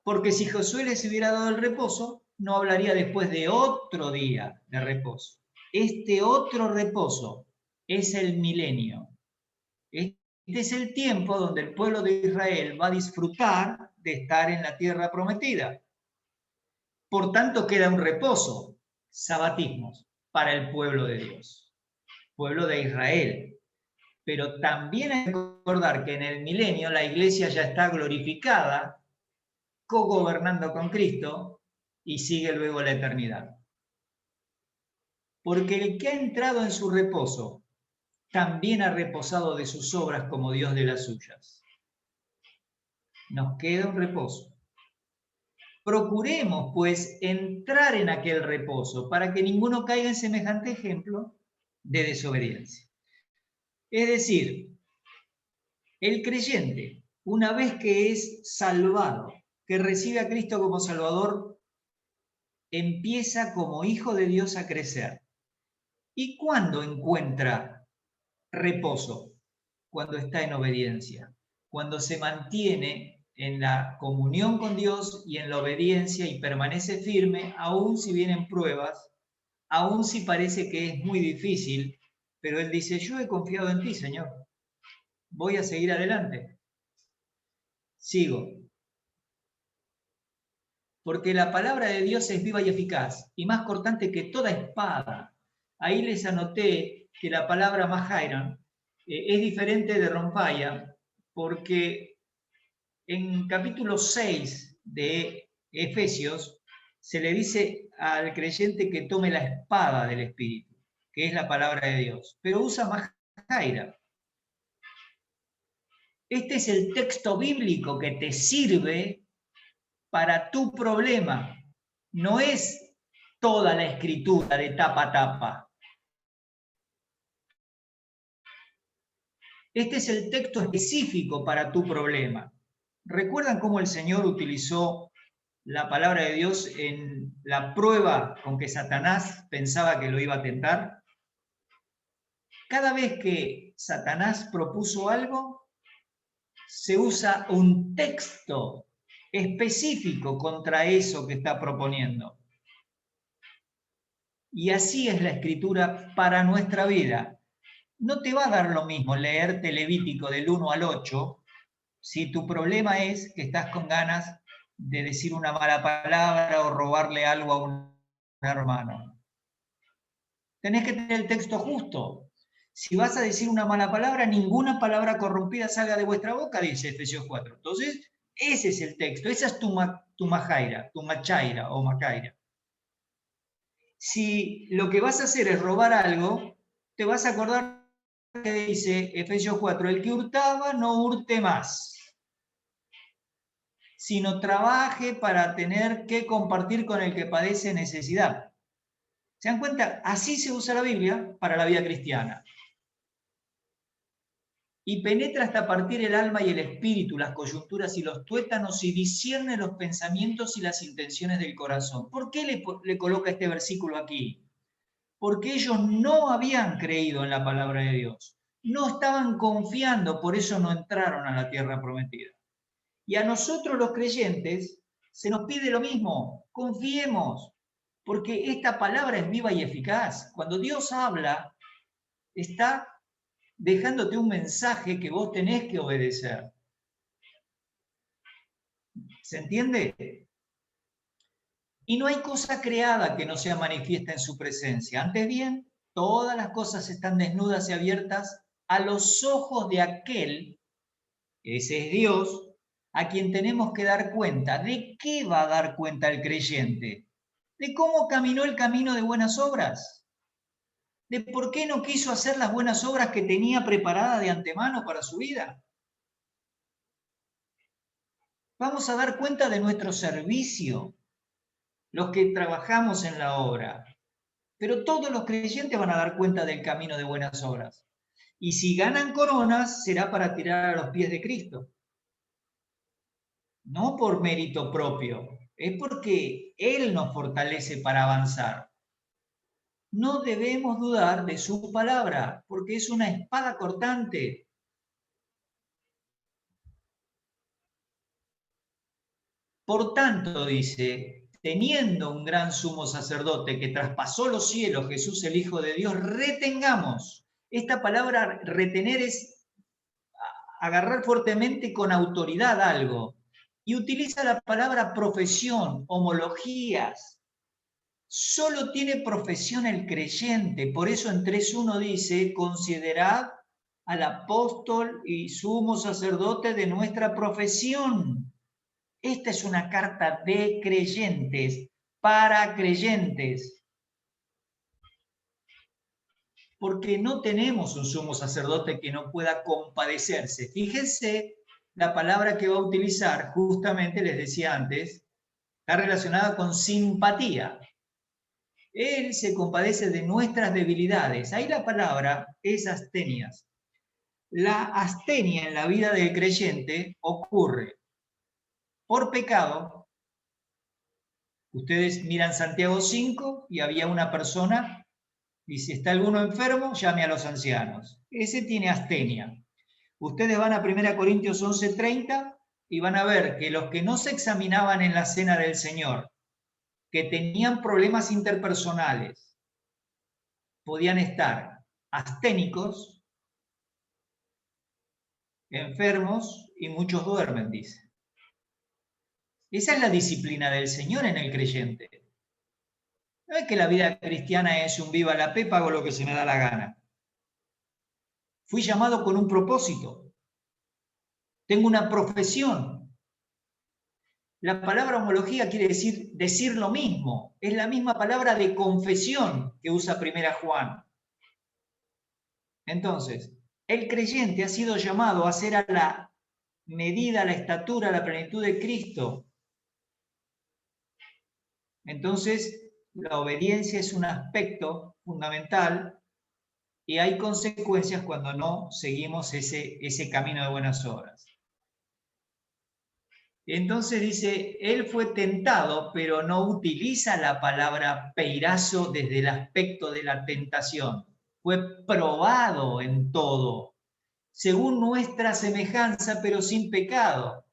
Porque si Josué les hubiera dado el reposo, no hablaría después de otro día de reposo. Este otro reposo es el milenio. Este es el tiempo donde el pueblo de Israel va a disfrutar de estar en la tierra prometida. Por tanto, queda un reposo, sabatismos, para el pueblo de Dios, pueblo de Israel. Pero también hay que recordar que en el milenio la iglesia ya está glorificada, cogobernando con Cristo, y sigue luego la eternidad. Porque el que ha entrado en su reposo, también ha reposado de sus obras como Dios de las suyas. Nos queda un reposo. Procuremos, pues, entrar en aquel reposo para que ninguno caiga en semejante ejemplo de desobediencia. Es decir, el creyente, una vez que es salvado, que recibe a Cristo como Salvador, empieza como hijo de Dios a crecer. ¿Y cuándo encuentra reposo? Cuando está en obediencia, cuando se mantiene en la comunión con Dios y en la obediencia y permanece firme, aun si vienen pruebas, aun si parece que es muy difícil, pero él dice, yo he confiado en ti, Señor, voy a seguir adelante, sigo. Porque la palabra de Dios es viva y eficaz, y más cortante que toda espada. Ahí les anoté que la palabra Mahairon es diferente de Rompaya, porque en capítulo 6 de Efesios se le dice al creyente que tome la espada del Espíritu, que es la palabra de Dios, pero usa Mahaira. Este es el texto bíblico que te sirve para tu problema. No es toda la escritura de tapa a tapa. Este es el texto específico para tu problema. ¿Recuerdan cómo el Señor utilizó la palabra de Dios en la prueba con que Satanás pensaba que lo iba a tentar? Cada vez que Satanás propuso algo, se usa un texto específico contra eso que está proponiendo. Y así es la escritura para nuestra vida. No te va a dar lo mismo leerte Levítico del 1 al 8 si tu problema es que estás con ganas de decir una mala palabra o robarle algo a un hermano. Tenés que tener el texto justo. Si vas a decir una mala palabra, ninguna palabra corrompida salga de vuestra boca, dice Efesios 4. Entonces, ese es el texto, esa es tu machaira o macaira. Si lo que vas a hacer es robar algo, te vas a acordar que dice Efesios 4, el que hurtaba no hurte más, sino trabaje para tener que compartir con el que padece necesidad. ¿Se dan cuenta? Así se usa la Biblia para la vida cristiana. Y penetra hasta partir el alma y el espíritu, las coyunturas y los tuétanos, y discierne los pensamientos y las intenciones del corazón. ¿Por qué le coloca este versículo aquí? Porque ellos no habían creído en la palabra de Dios. No estaban confiando, por eso no entraron a la tierra prometida. Y a nosotros los creyentes se nos pide lo mismo, confiemos, porque esta palabra es viva y eficaz. Cuando Dios habla, está dejándote un mensaje que vos tenés que obedecer. ¿Se entiende? Y no hay cosa creada que no sea manifiesta en su presencia. Antes bien, todas las cosas están desnudas y abiertas a los ojos de aquel, ese es Dios, a quien tenemos que dar cuenta. ¿De qué va a dar cuenta el creyente? De cómo caminó el camino de buenas obras. De por qué no quiso hacer las buenas obras que tenía preparadas de antemano para su vida. Vamos a dar cuenta de nuestro servicio, los que trabajamos en la obra. Pero todos los creyentes van a dar cuenta del camino de buenas obras. Y si ganan coronas, será para tirar a los pies de Cristo. No por mérito propio, es porque Él nos fortalece para avanzar. No debemos dudar de su palabra, porque es una espada cortante. Por tanto, dice, teniendo un gran sumo sacerdote que traspasó los cielos, Jesús el Hijo de Dios, retengamos. Esta palabra retener es agarrar fuertemente con autoridad algo. y utiliza la palabra profesión, homologías. Solo tiene profesión el creyente, por eso en 3.1 dice, considerad al apóstol y sumo sacerdote de nuestra profesión. Esta es una carta de creyentes, para creyentes. Porque no tenemos un sumo sacerdote que no pueda compadecerse. Fíjense la palabra que va a utilizar, justamente les decía antes, está relacionada con simpatía. Él se compadece de nuestras debilidades. Ahí la palabra es astenias. La astenia en la vida del creyente ocurre por pecado. Ustedes miran Santiago 5 y había una persona, y si está alguno enfermo, llame a los ancianos. Ese tiene astenia. Ustedes van a 1 Corintios 11:30 y van a ver que los que no se examinaban en la cena del Señor, que tenían problemas interpersonales, podían estar asténicos, enfermos y muchos duermen, dice. Esa es la disciplina del Señor en el creyente. No es que la vida cristiana es un viva la pepa, hago lo que se me da la gana. Fui llamado con un propósito. Tengo una profesión. La palabra homología quiere decir lo mismo. Es la misma palabra de confesión que usa 1 Juan. Entonces, el creyente ha sido llamado a ser a la medida, a la estatura, a la plenitud de Cristo. Entonces, la obediencia es un aspecto fundamental y hay consecuencias cuando no seguimos ese camino de buenas obras. Entonces dice, él fue tentado, pero no utiliza la palabra peirazo desde el aspecto de la tentación. Fue probado en todo, según nuestra semejanza, pero sin pecado.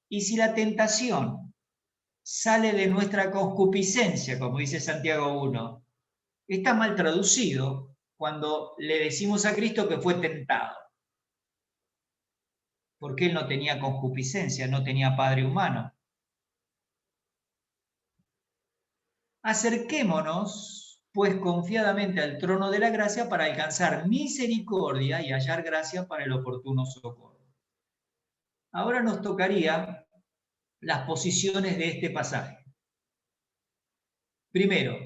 Y si la tentación sale de nuestra concupiscencia, como dice Santiago 1, está mal traducido cuando le decimos a Cristo que fue tentado. Porque él no tenía concupiscencia, no tenía padre humano. Acerquémonos, pues, confiadamente al trono de la gracia para alcanzar misericordia y hallar gracia para el oportuno socorro. Ahora nos tocaría las posiciones de este pasaje. Primero,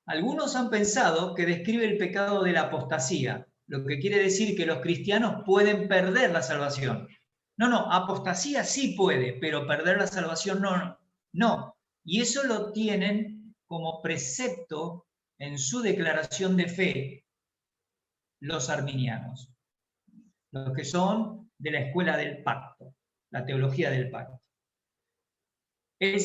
algunos han pensado que describe el pecado de la apostasía, lo que quiere decir que los cristianos pueden perder la salvación. No, apostasía sí puede, pero perder la salvación no. Y eso lo tienen como precepto en su declaración de fe los arminianos, los que son de la escuela del pacto, la teología del pacto. La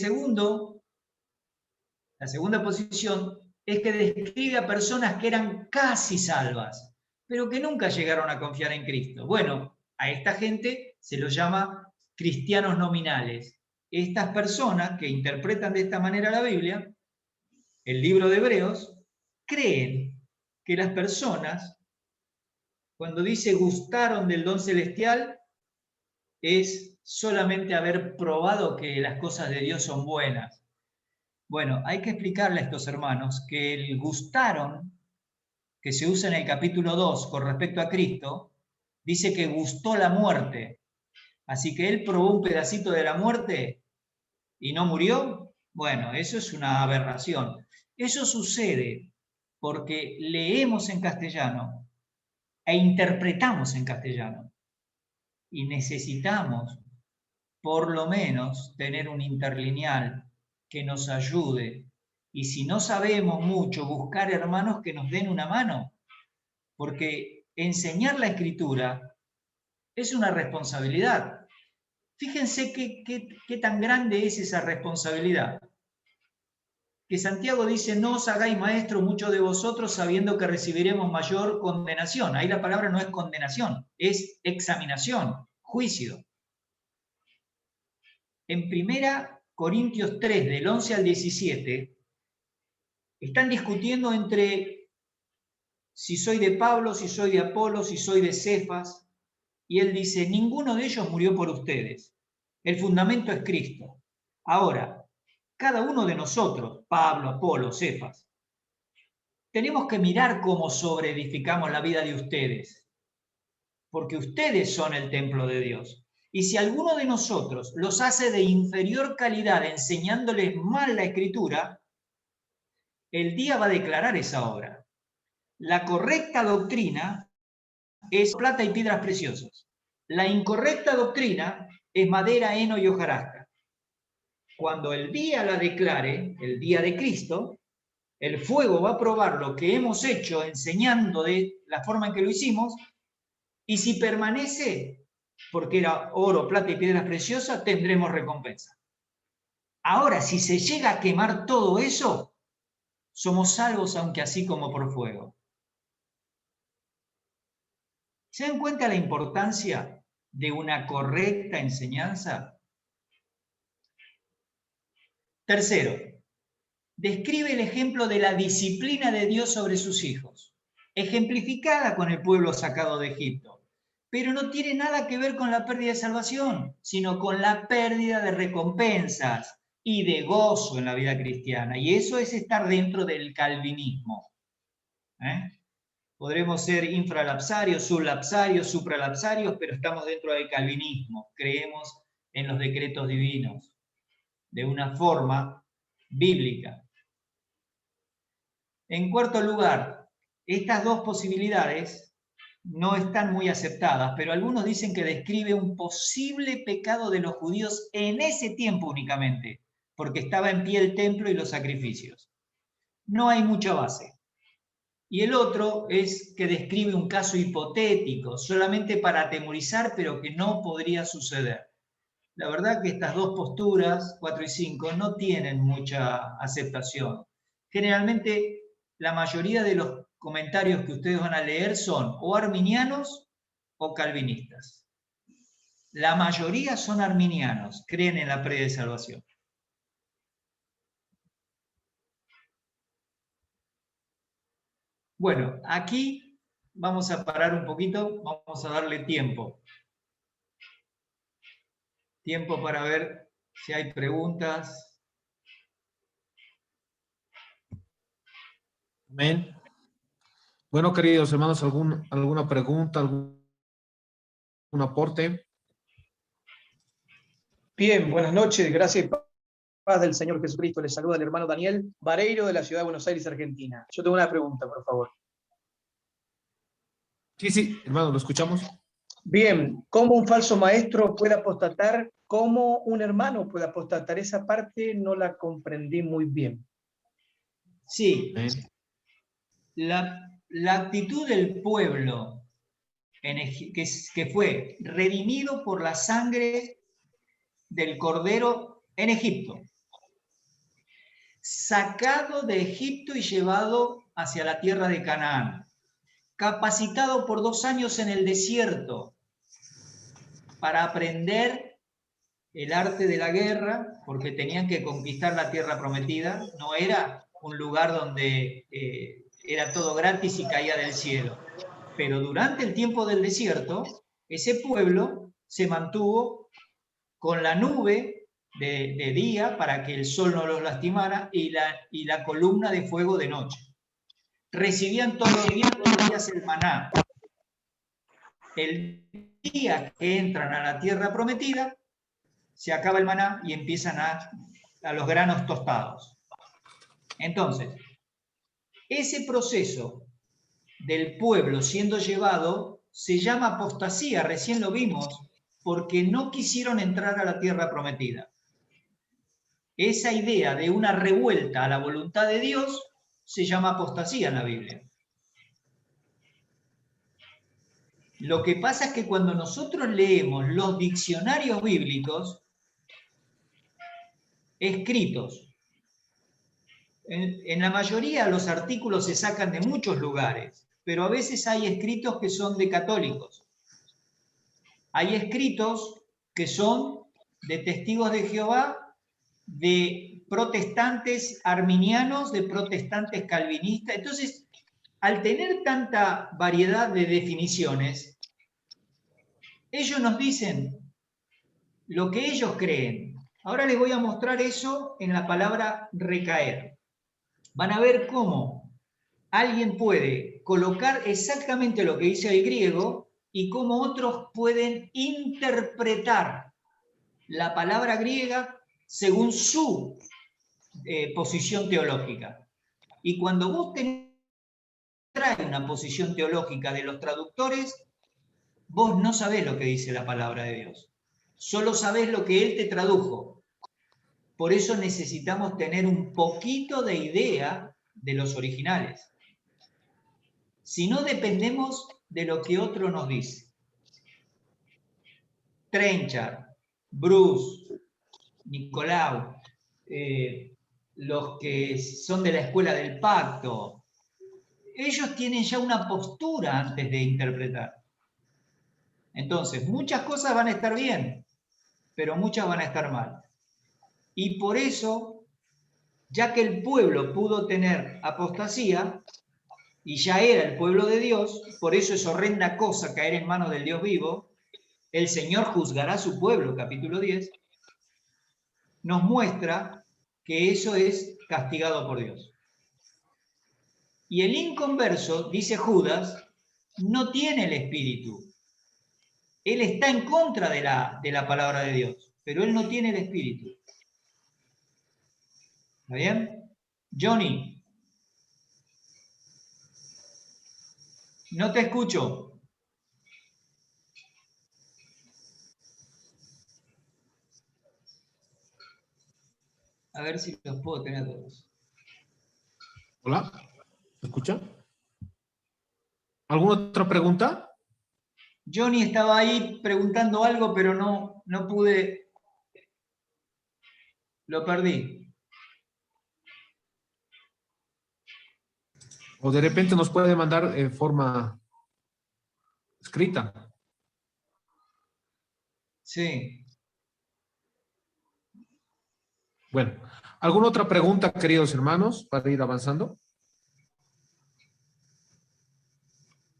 segunda posición es que describe a personas que eran casi salvas, pero que nunca llegaron a confiar en Cristo. Bueno, a esta gente se los llama cristianos nominales. Estas personas que interpretan de esta manera la Biblia, el libro de Hebreos, creen que las personas, cuando dice gustaron del don celestial, es solamente haber probado que las cosas de Dios son buenas. Bueno, hay que explicarle a estos hermanos que el gustaron, que se usa en el capítulo 2 con respecto a Cristo, dice que gustó la muerte. Así que él probó un pedacito de la muerte y no murió. Bueno, eso es una aberración. Eso sucede porque leemos en castellano e interpretamos en castellano. Y necesitamos, por lo menos, tener un interlineal que nos ayude. Y si no sabemos mucho, buscar hermanos que nos den una mano. Porque enseñar la Escritura es una responsabilidad. Fíjense qué tan grande es esa responsabilidad. Que Santiago dice, no os hagáis maestros muchos de vosotros sabiendo que recibiremos mayor condenación. Ahí la palabra no es condenación, es examinación, juicio. En 1 Corintios 3, del 11 al 17, están discutiendo entre si soy de Pablo, si soy de Apolo, si soy de Cefas, y él dice, ninguno de ellos murió por ustedes. El fundamento es Cristo. Ahora, cada uno de nosotros, Pablo, Apolo, Cefas, tenemos que mirar cómo sobreedificamos la vida de ustedes, porque ustedes son el templo de Dios. Y si alguno de nosotros los hace de inferior calidad enseñándoles mal la Escritura, el día va a declarar esa obra. La correcta doctrina es plata y piedras preciosas. La incorrecta doctrina es madera, heno y hojarasca. Cuando el día la declare, el día de Cristo, el fuego va a probar lo que hemos hecho enseñando de la forma en que lo hicimos, y si permanece, porque era oro, plata y piedras preciosas, tendremos recompensa. Ahora, si se llega a quemar todo eso, somos salvos aunque así como por fuego. ¿Se dan cuenta la importancia de una correcta enseñanza? Tercero, describe el ejemplo de la disciplina de Dios sobre sus hijos, ejemplificada con el pueblo sacado de Egipto, pero no tiene nada que ver con la pérdida de salvación, sino con la pérdida de recompensas y de gozo en la vida cristiana. Y eso es estar dentro del calvinismo. Podremos ser infralapsarios, sublapsarios, supralapsarios, pero estamos dentro del calvinismo. Creemos en los decretos divinos de una forma bíblica. En cuarto lugar, estas dos posibilidades no están muy aceptadas, pero algunos dicen que describe un posible pecado de los judíos en ese tiempo únicamente, porque estaba en pie el templo y los sacrificios. No hay mucha base. Y el otro es que describe un caso hipotético, solamente para atemorizar, pero que no podría suceder. La verdad que estas dos posturas, 4 y 5, no tienen mucha aceptación. Generalmente, la mayoría de los comentarios que ustedes van a leer son o arminianos o calvinistas. La mayoría son arminianos, creen en la predsalvación. Bueno, aquí vamos a parar un poquito, vamos a darle tiempo. Tiempo para ver si hay preguntas. Amén. Bueno, queridos hermanos, ¿alguna pregunta, algún aporte? Bien, buenas noches, gracias y paz del Señor Jesucristo. Les saluda el hermano Daniel Vareiro de la ciudad de Buenos Aires, Argentina. Yo tengo una pregunta, por favor. Sí, hermano, lo escuchamos. Bien, ¿cómo un falso maestro puede apostatar? ¿Cómo un hermano puede apostatar? Esa parte no la comprendí muy bien. Sí, la actitud del pueblo que fue redimido por la sangre del Cordero en Egipto, sacado de Egipto y llevado hacia la tierra de Canaán, capacitado por 2 años en el desierto para aprender el arte de la guerra, porque tenían que conquistar la tierra prometida, no era un lugar donde era todo gratis y caía del cielo. Pero durante el tiempo del desierto, ese pueblo se mantuvo con la nube de día para que el sol no los lastimara y la columna de fuego de noche. Recibían todos los días el maná. El día que entran a la tierra prometida, se acaba el maná y empiezan a los granos tostados. Entonces, ese proceso del pueblo siendo llevado se llama apostasía, recién lo vimos, porque no quisieron entrar a la tierra prometida. Esa idea de una revuelta a la voluntad de Dios se llama apostasía en la Biblia. Lo que pasa es que cuando nosotros leemos los diccionarios bíblicos escritos, en la mayoría los artículos se sacan de muchos lugares, pero a veces hay escritos que son de católicos. Hay escritos que son de testigos de Jehová, de protestantes arminianos, de protestantes calvinistas. Entonces, al tener tanta variedad de definiciones, ellos nos dicen, lo que ellos creen. Ahora les voy a mostrar eso en la palabra recaer. Van a ver cómo alguien puede colocar exactamente lo que dice el griego y cómo otros pueden interpretar la palabra griega según su posición teológica. Y cuando vos traes una posición teológica de los traductores, vos no sabés lo que dice la palabra de Dios. Solo sabés lo que Él te tradujo. Por eso necesitamos tener un poquito de idea de los originales. Si no, dependemos de lo que otro nos dice. Trenchard, Bruce, Nicolau, los que son de la escuela del pacto, ellos tienen ya una postura antes de interpretar. Entonces, muchas cosas van a estar bien, pero muchas van a estar mal. Y por eso, ya que el pueblo pudo tener apostasía, y ya era el pueblo de Dios, por eso es horrenda cosa caer en manos del Dios vivo, el Señor juzgará a su pueblo, capítulo 10, nos muestra que eso es castigado por Dios. Y el inconverso, dice Judas, no tiene el espíritu. Él está en contra de la palabra de Dios, pero él no tiene el espíritu. ¿Está bien? Johnny. No te escucho. A ver si los puedo tener a todos. Hola, ¿me escucha? ¿Alguna otra pregunta? Johnny estaba ahí preguntando algo, pero no pude. Lo perdí. O de repente nos puede mandar en forma escrita. Sí. Bueno, ¿alguna otra pregunta, queridos hermanos, para ir avanzando?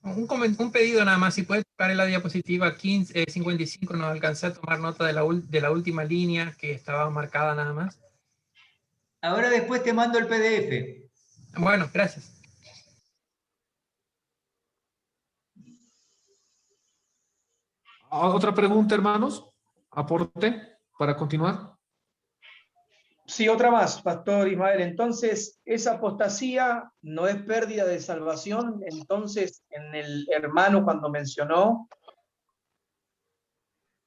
Un pedido nada más, si puedes tocar en la diapositiva 55, no alcancé a tomar nota de la última línea que estaba marcada nada más. Ahora después te mando el PDF. Bueno, gracias. ¿Otra pregunta, hermanos? ¿Aporte para continuar? Sí, otra más, Pastor Ismael. Entonces, esa apostasía no es pérdida de salvación. Entonces, en el hermano cuando mencionó...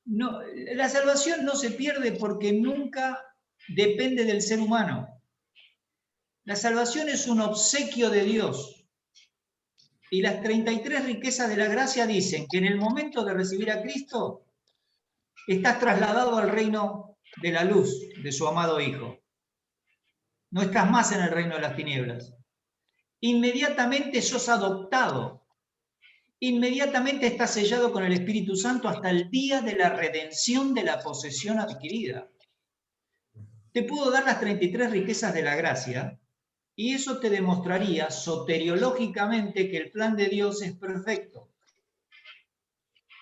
No, la salvación no se pierde porque nunca depende del ser humano. La salvación es un obsequio de Dios. Y las 33 riquezas de la gracia dicen que en el momento de recibir a Cristo, estás trasladado al reino de la luz de su amado Hijo. No estás más en el reino de las tinieblas. Inmediatamente sos adoptado. Inmediatamente estás sellado con el Espíritu Santo hasta el día de la redención de la posesión adquirida. Te puedo dar las 33 riquezas de la gracia y eso te demostraría soteriológicamente que el plan de Dios es perfecto.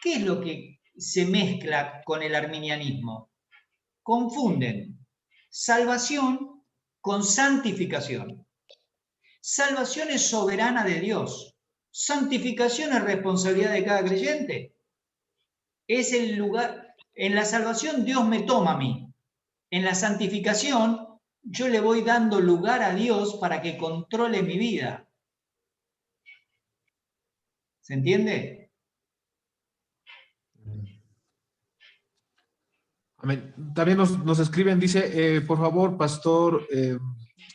¿Qué es lo que se mezcla con el arminianismo? Confunden salvación con santificación. Salvación es soberana de Dios. Santificación es responsabilidad de cada creyente. Es el lugar, en la salvación Dios me toma a mí. En la santificación yo le voy dando lugar a Dios para que controle mi vida. ¿Se entiende? Amén. También nos escriben, dice, por favor, Pastor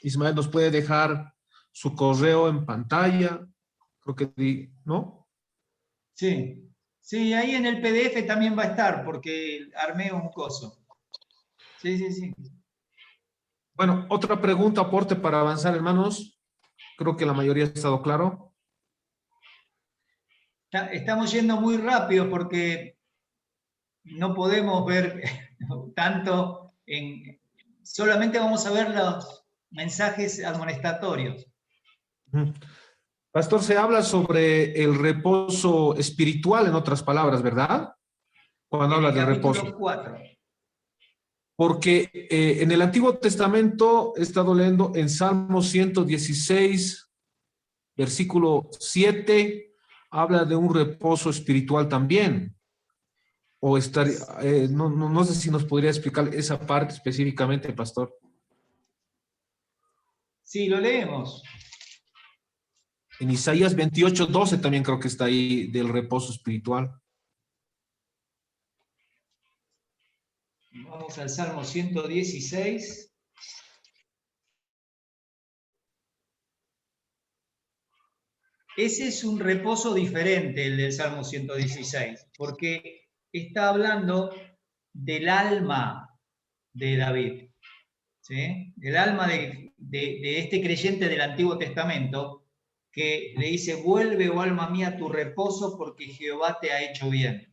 Ismael, ¿nos puede dejar su correo en pantalla? Creo que, ¿no? Sí. Sí, ahí en el PDF también va a estar, porque armé un coso. Sí, sí, sí. Bueno, otra pregunta, aporte para avanzar, hermanos. Creo que la mayoría ha estado claro. Estamos yendo muy rápido porque no podemos ver tanto solamente vamos a ver los mensajes admonestatorios. Pastor, se habla sobre el reposo espiritual, en otras palabras, ¿verdad? Cuando habla del reposo. 4. porque en el Antiguo Testamento he estado leyendo en Salmo 116, versículo 7, habla de un reposo espiritual también. O estaría, no sé si nos podría explicar esa parte específicamente, pastor. Sí, lo leemos. En Isaías 28, 12 también creo que está ahí del reposo espiritual. Vamos al Salmo 116. Ese es un reposo diferente, el del Salmo 116, porque está hablando del alma de David, ¿sí? El alma de este creyente del Antiguo Testamento, que le dice: vuelve, oh alma mía, a tu reposo, porque Jehová te ha hecho bien.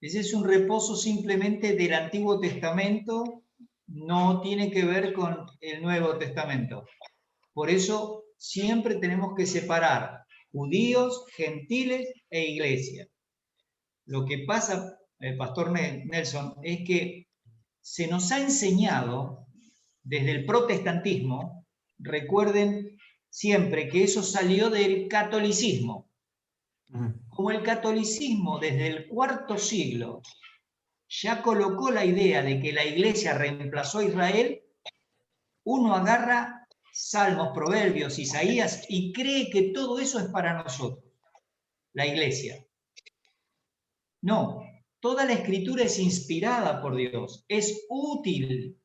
Ese es un reposo simplemente del Antiguo Testamento, no tiene que ver con el Nuevo Testamento. Por eso siempre tenemos que separar judíos, gentiles e iglesia. Lo que pasa, Pastor Nelson, es que se nos ha enseñado desde el protestantismo, recuerden siempre que eso salió del catolicismo. Como el catolicismo desde el IV siglo ya colocó la idea de que la iglesia reemplazó a Israel, uno agarra Salmos, Proverbios, Isaías y cree que todo eso es para nosotros, la iglesia. No, toda la escritura es inspirada por Dios, es útil,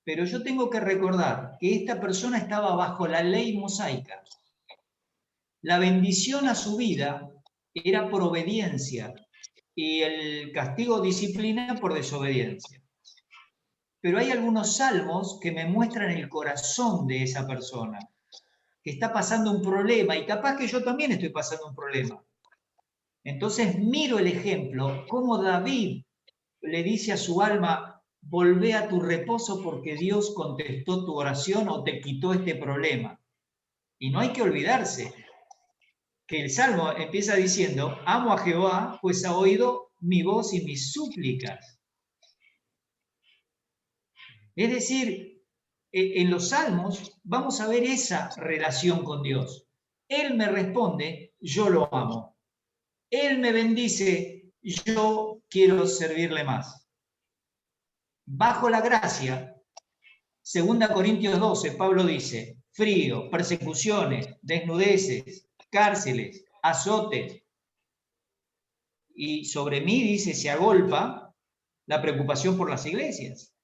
pero yo tengo que recordar que esta persona estaba bajo la ley mosaica. La bendición a su vida era por obediencia y el castigo disciplina por desobediencia. Pero hay algunos salmos que me muestran el corazón de esa persona, que está pasando un problema, y capaz que yo también estoy pasando un problema. Entonces miro el ejemplo, cómo David le dice a su alma: volvé a tu reposo porque Dios contestó tu oración o te quitó este problema. Y no hay que olvidarse que el Salmo empieza diciendo: amo a Jehová, pues ha oído mi voz y mis súplicas. Es decir, en los Salmos vamos a ver esa relación con Dios. Él me responde, yo lo amo. Él me bendice, yo quiero servirle más. Bajo la gracia, 2 Corintios 12, Pablo dice: frío, persecuciones, desnudeces, cárceles, azotes. Y sobre mí, dice, se agolpa la preocupación por las iglesias.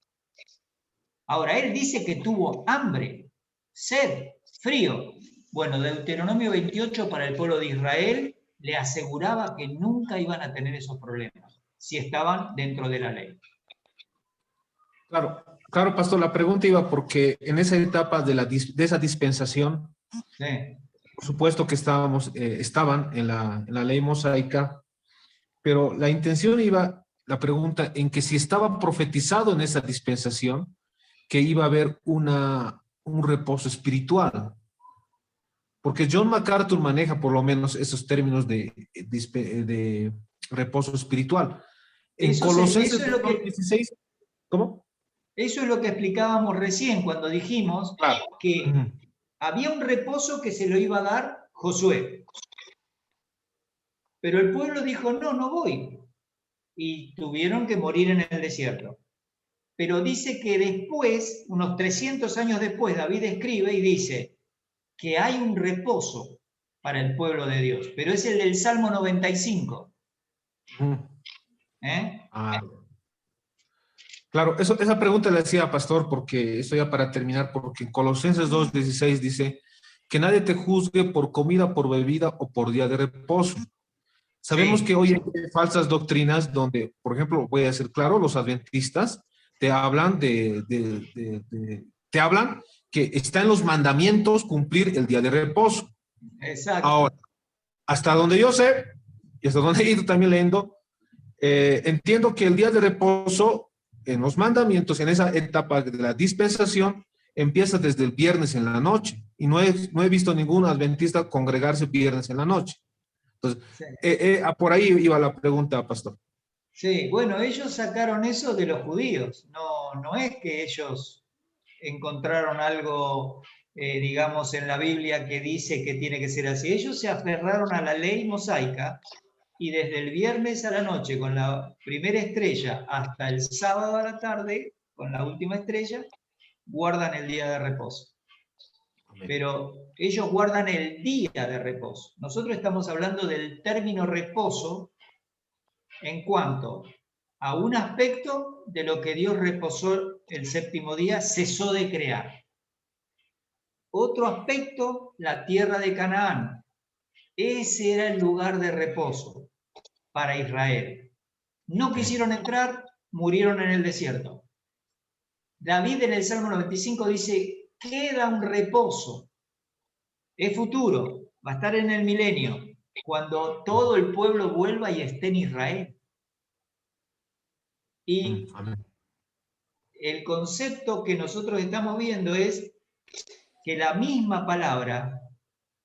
Ahora, él dice que tuvo hambre, sed, frío. Bueno, Deuteronomio 28 para el pueblo de Israel le aseguraba que nunca iban a tener esos problemas si estaban dentro de la ley. Claro, pastor, la pregunta iba porque en esa etapa de esa dispensación, Sí. por supuesto que estaban en la ley mosaica, pero la intención iba, la pregunta, en que si estaba profetizado en esa dispensación, que iba a haber un reposo espiritual. Porque John MacArthur maneja por lo menos esos términos de reposo espiritual. En Colosenses 16, ¿cómo? Eso es lo que explicábamos recién cuando dijimos que había un reposo que se lo iba a dar Josué. Pero el pueblo dijo: no voy. Y tuvieron que morir en el desierto. Pero dice que después, unos 300 años después, David escribe y dice que hay un reposo para el pueblo de Dios, pero es el del Salmo 95. Claro, esa pregunta le hacía a Pastor, porque esto ya para terminar, porque en Colosenses 2:16 dice que nadie te juzgue por comida, por bebida o por día de reposo. Sabemos que hoy hay falsas doctrinas donde, por ejemplo, voy a ser claro, los adventistas te hablan te hablan que está en los mandamientos cumplir el día de reposo. Exacto. Ahora, hasta donde yo sé, y hasta donde he ido también leyendo, entiendo que el día de reposo en los mandamientos, en esa etapa de la dispensación, empieza desde el viernes en la noche. Y no he visto ningún adventista congregarse viernes en la noche. Entonces, por ahí iba la pregunta, pastor. Sí, bueno, ellos sacaron eso de los judíos. No es que ellos encontraron algo, digamos, en la Biblia que dice que tiene que ser así. Ellos se aferraron a la ley mosaica y desde el viernes a la noche con la primera estrella hasta el sábado a la tarde con la última estrella, guardan el día de reposo. Pero ellos guardan el día de reposo. Nosotros estamos hablando del término reposo en cuanto a un aspecto de lo que Dios reposó el séptimo día, cesó de crear. Otro aspecto, la tierra de Canaán. Ese era el lugar de reposo para Israel. No quisieron entrar, murieron en el desierto. David en el Salmo 95 dice, queda un reposo. Es futuro, va a estar en el milenio, cuando todo el pueblo vuelva y esté en Israel. Y el concepto que nosotros estamos viendo es que la misma palabra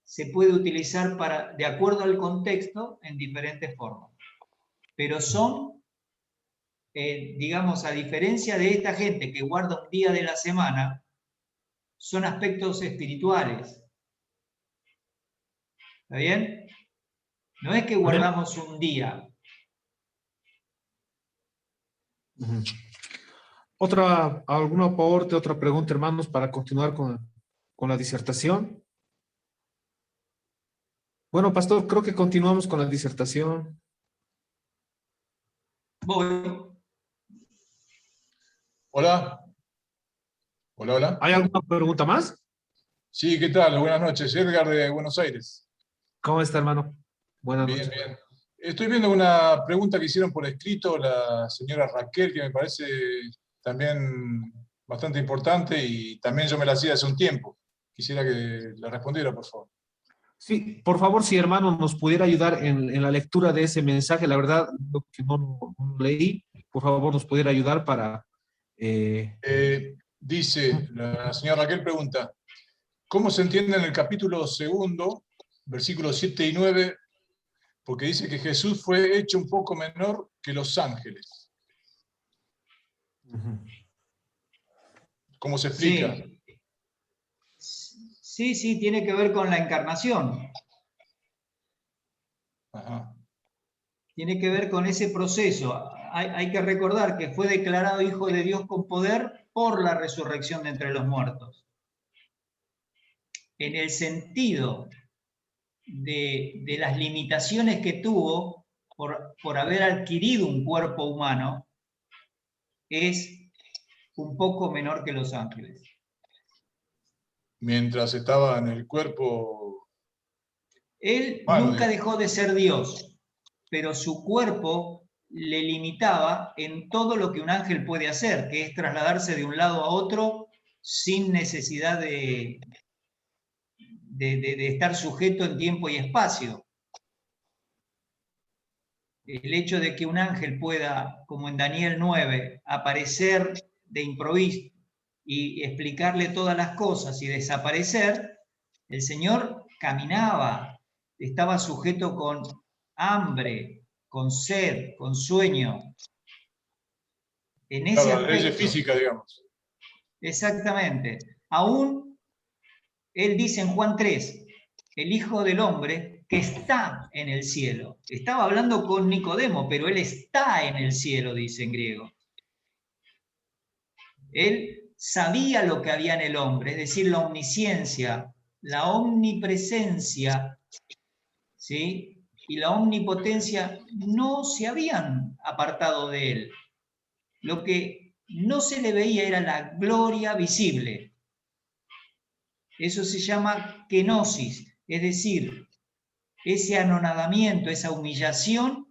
se puede utilizar de acuerdo al contexto en diferentes formas. Pero son, digamos, a diferencia de esta gente que guarda un día de la semana, son aspectos espirituales. ¿Está bien? No es que guardamos un día. ¿Algún aporte, otra pregunta, hermanos, para continuar con la disertación? Bueno, pastor, creo que continuamos con la disertación. Voy. Hola. Hola, hola. ¿Hay alguna pregunta más? Sí, ¿qué tal? Buenas noches. Edgar de Buenos Aires. ¿Cómo está, hermano? Buenas noches. Bien. Estoy viendo una pregunta que hicieron por escrito la señora Raquel, que me parece también bastante importante y también yo me la hacía hace un tiempo. Quisiera que la respondiera, por favor. Sí, por favor, si hermano nos pudiera ayudar en la lectura de ese mensaje, la verdad, lo que no leí, por favor nos pudiera ayudar para... Dice, la señora Raquel pregunta, ¿cómo se entiende en el capítulo 2, versículos 7 y 9? Porque dice que Jesús fue hecho un poco menor que los ángeles. ¿Cómo se explica? Sí, tiene que ver con la encarnación. Ajá. Tiene que ver con ese proceso. Hay que recordar que fue declarado Hijo de Dios con poder por la resurrección de entre los muertos. En el sentido de las limitaciones que tuvo por haber adquirido un cuerpo humano, es un poco menor que los ángeles. Mientras estaba en el cuerpo... Él nunca dejó de ser Dios, pero su cuerpo le limitaba en todo lo que un ángel puede hacer, que es trasladarse de un lado a otro sin necesidad de estar sujeto en tiempo y espacio. El hecho de que un ángel pueda, como en Daniel 9, aparecer de improviso y explicarle todas las cosas y desaparecer, el Señor caminaba, estaba sujeto con hambre, con sed, con sueño. En ese claro, aspecto, ley física, digamos. Exactamente. Aún, él dice en Juan 3, el Hijo del Hombre que está en el cielo. Estaba hablando con Nicodemo, pero él está en el cielo, dice en griego. Él sabía lo que había en el hombre, es decir, la omnisciencia, la omnipresencia, ¿sí? Y la omnipotencia no se habían apartado de él. Lo que no se le veía era la gloria visible. Eso se llama kenosis, es decir, ese anonadamiento, esa humillación,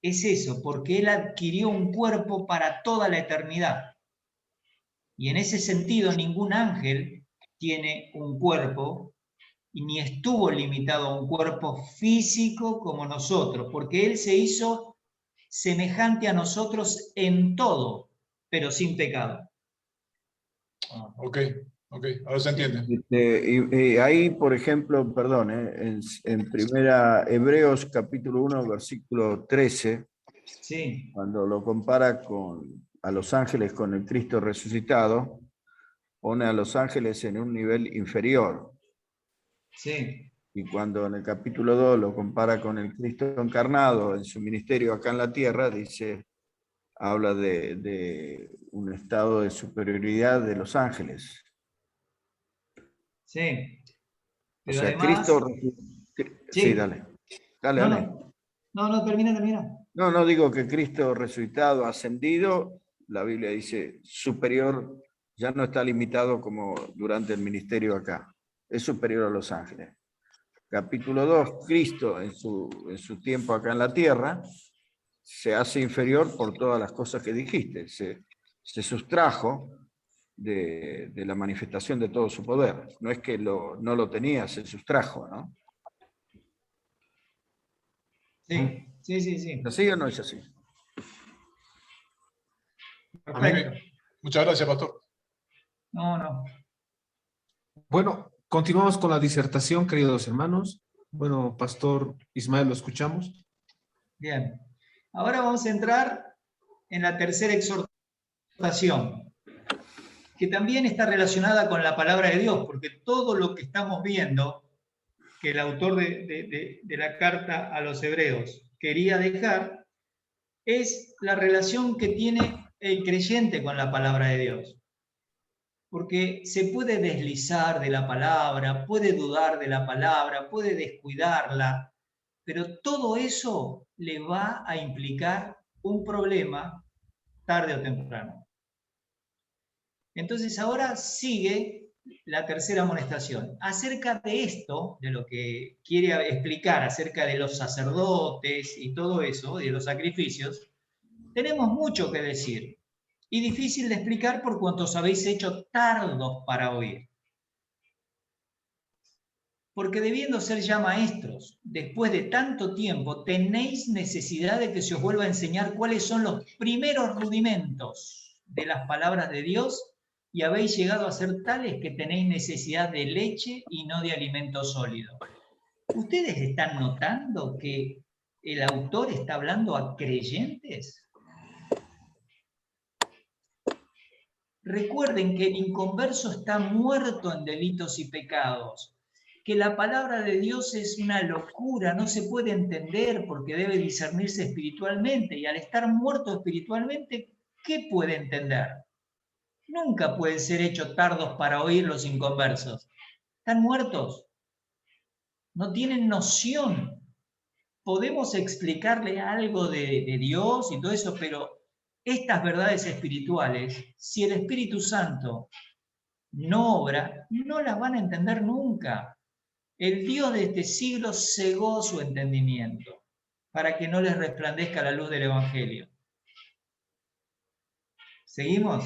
es eso, porque él adquirió un cuerpo para toda la eternidad. Y en ese sentido, ningún ángel tiene un cuerpo y ni estuvo limitado a un cuerpo físico como nosotros, porque él se hizo semejante a nosotros en todo, pero sin pecado. Ok, ahora se entiende. Y ahí, por ejemplo, perdón, en primera Hebreos capítulo 1, versículo 13, Sí, cuando lo compara a los ángeles con el Cristo resucitado, pone a los ángeles en un nivel inferior. sí, Y cuando en el capítulo 2 lo compara con el Cristo encarnado en su ministerio acá en la tierra, habla de un estado de superioridad de los ángeles. sí. O Pero sea, además, Sí, dale. Dale, no, dale. termina. No digo que Cristo resucitado, ascendido, la Biblia dice superior, ya no está limitado como durante el ministerio acá, es superior a los ángeles. Capítulo 2, Cristo en su tiempo acá en la tierra se hace inferior por todas las cosas que dijiste, se sustrajo de la manifestación de todo su poder. No es que no lo tenía, se sustrajo, ¿no? Sí. ¿Es así o no es así? Perfecto. Muchas gracias, pastor. No. Bueno, continuamos con la disertación, queridos hermanos. Bueno, Pastor Ismael, lo escuchamos. Bien. Ahora vamos a entrar en la tercera exhortación, que también está relacionada con la palabra de Dios, porque todo lo que estamos viendo que el autor de la carta a los hebreos quería dejar es la relación que tiene el creyente con la palabra de Dios. Porque se puede deslizar de la palabra, puede dudar de la palabra, puede descuidarla, pero todo eso le va a implicar un problema tarde o temprano. Entonces ahora sigue la tercera amonestación. Acerca de esto, de lo que quiere explicar acerca de los sacerdotes y todo eso, y de los sacrificios, tenemos mucho que decir y difícil de explicar por cuanto os habéis hecho tardos para oír. Porque debiendo ser ya maestros, después de tanto tiempo, tenéis necesidad de que se os vuelva a enseñar cuáles son los primeros rudimentos de las palabras de Dios, y habéis llegado a ser tales que tenéis necesidad de leche y no de alimento sólido. ¿Ustedes están notando que el autor está hablando a creyentes? Recuerden que el inconverso está muerto en delitos y pecados, que la palabra de Dios es una locura, no se puede entender porque debe discernirse espiritualmente, y al estar muerto espiritualmente, ¿qué puede entender? Nunca pueden ser hechos tardos para oír los inconversos. Están muertos. No tienen noción. Podemos explicarle algo de Dios y todo eso, pero estas verdades espirituales, si el Espíritu Santo no obra, no las van a entender nunca. El Dios de este siglo cegó su entendimiento para que no les resplandezca la luz del Evangelio. ¿Seguimos?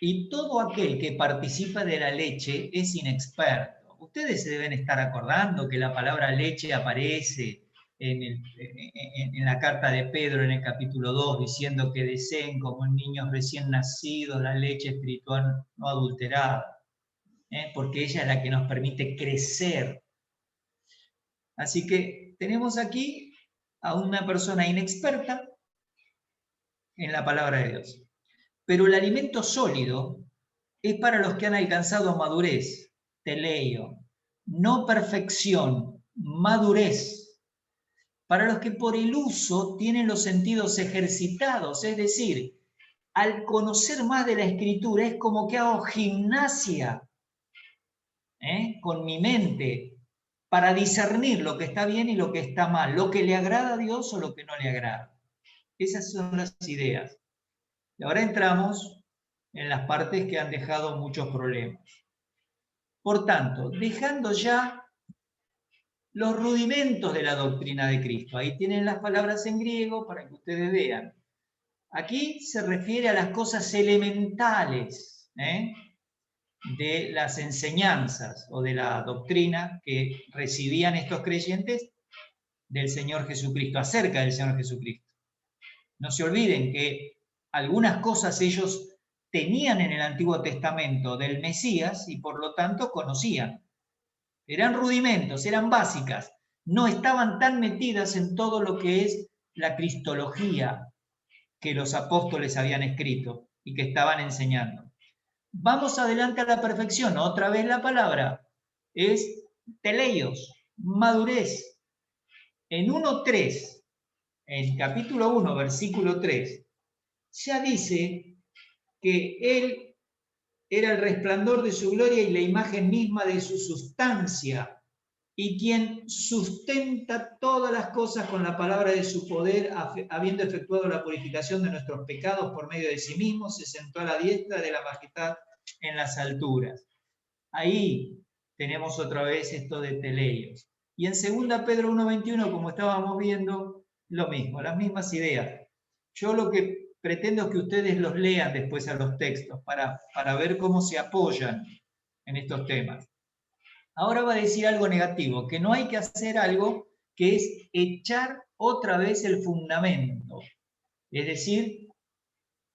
Y todo aquel que participa de la leche es inexperto. Ustedes se deben estar acordando que la palabra leche aparece en la carta de Pedro en el capítulo 2, diciendo que deseen como niños recién nacidos la leche espiritual no adulterada, porque ella es la que nos permite crecer. Así que tenemos aquí a una persona inexperta en la palabra de Dios. Pero el alimento sólido es para los que han alcanzado madurez, teleio, no perfección, madurez, para los que por el uso tienen los sentidos ejercitados, es decir, al conocer más de la Escritura es como que hago gimnasia con mi mente para discernir lo que está bien y lo que está mal, lo que le agrada a Dios o lo que no le agrada. Esas son las ideas. Y ahora entramos en las partes que han dejado muchos problemas. Por tanto, dejando ya los rudimentos de la doctrina de Cristo. Ahí tienen las palabras en griego para que ustedes vean. Aquí se refiere a las cosas elementales de las enseñanzas o de la doctrina que recibían estos creyentes del Señor Jesucristo, acerca del Señor Jesucristo. No se olviden que algunas cosas ellos tenían en el Antiguo Testamento del Mesías y por lo tanto conocían. Eran rudimentos, eran básicas, no estaban tan metidas en todo lo que es la cristología que los apóstoles habían escrito y que estaban enseñando. Vamos adelante a la perfección. Otra vez la palabra es teleios, madurez. En 1:3, en capítulo 1, versículo 3, ya dice que Él era el resplandor de su gloria y la imagen misma de su sustancia, y quien sustenta todas las cosas con la palabra de su poder, habiendo efectuado la purificación de nuestros pecados por medio de sí mismo, se sentó a la diestra de la majestad en las alturas. Ahí tenemos otra vez esto de teleios. Y en 2 Pedro 1:21, como estábamos viendo, lo mismo, las mismas ideas. Yo lo que pretendo es que ustedes los lean después a los textos para ver cómo se apoyan en estos temas. Ahora va a decir algo negativo, que no hay que hacer algo que es echar otra vez el fundamento. Es decir,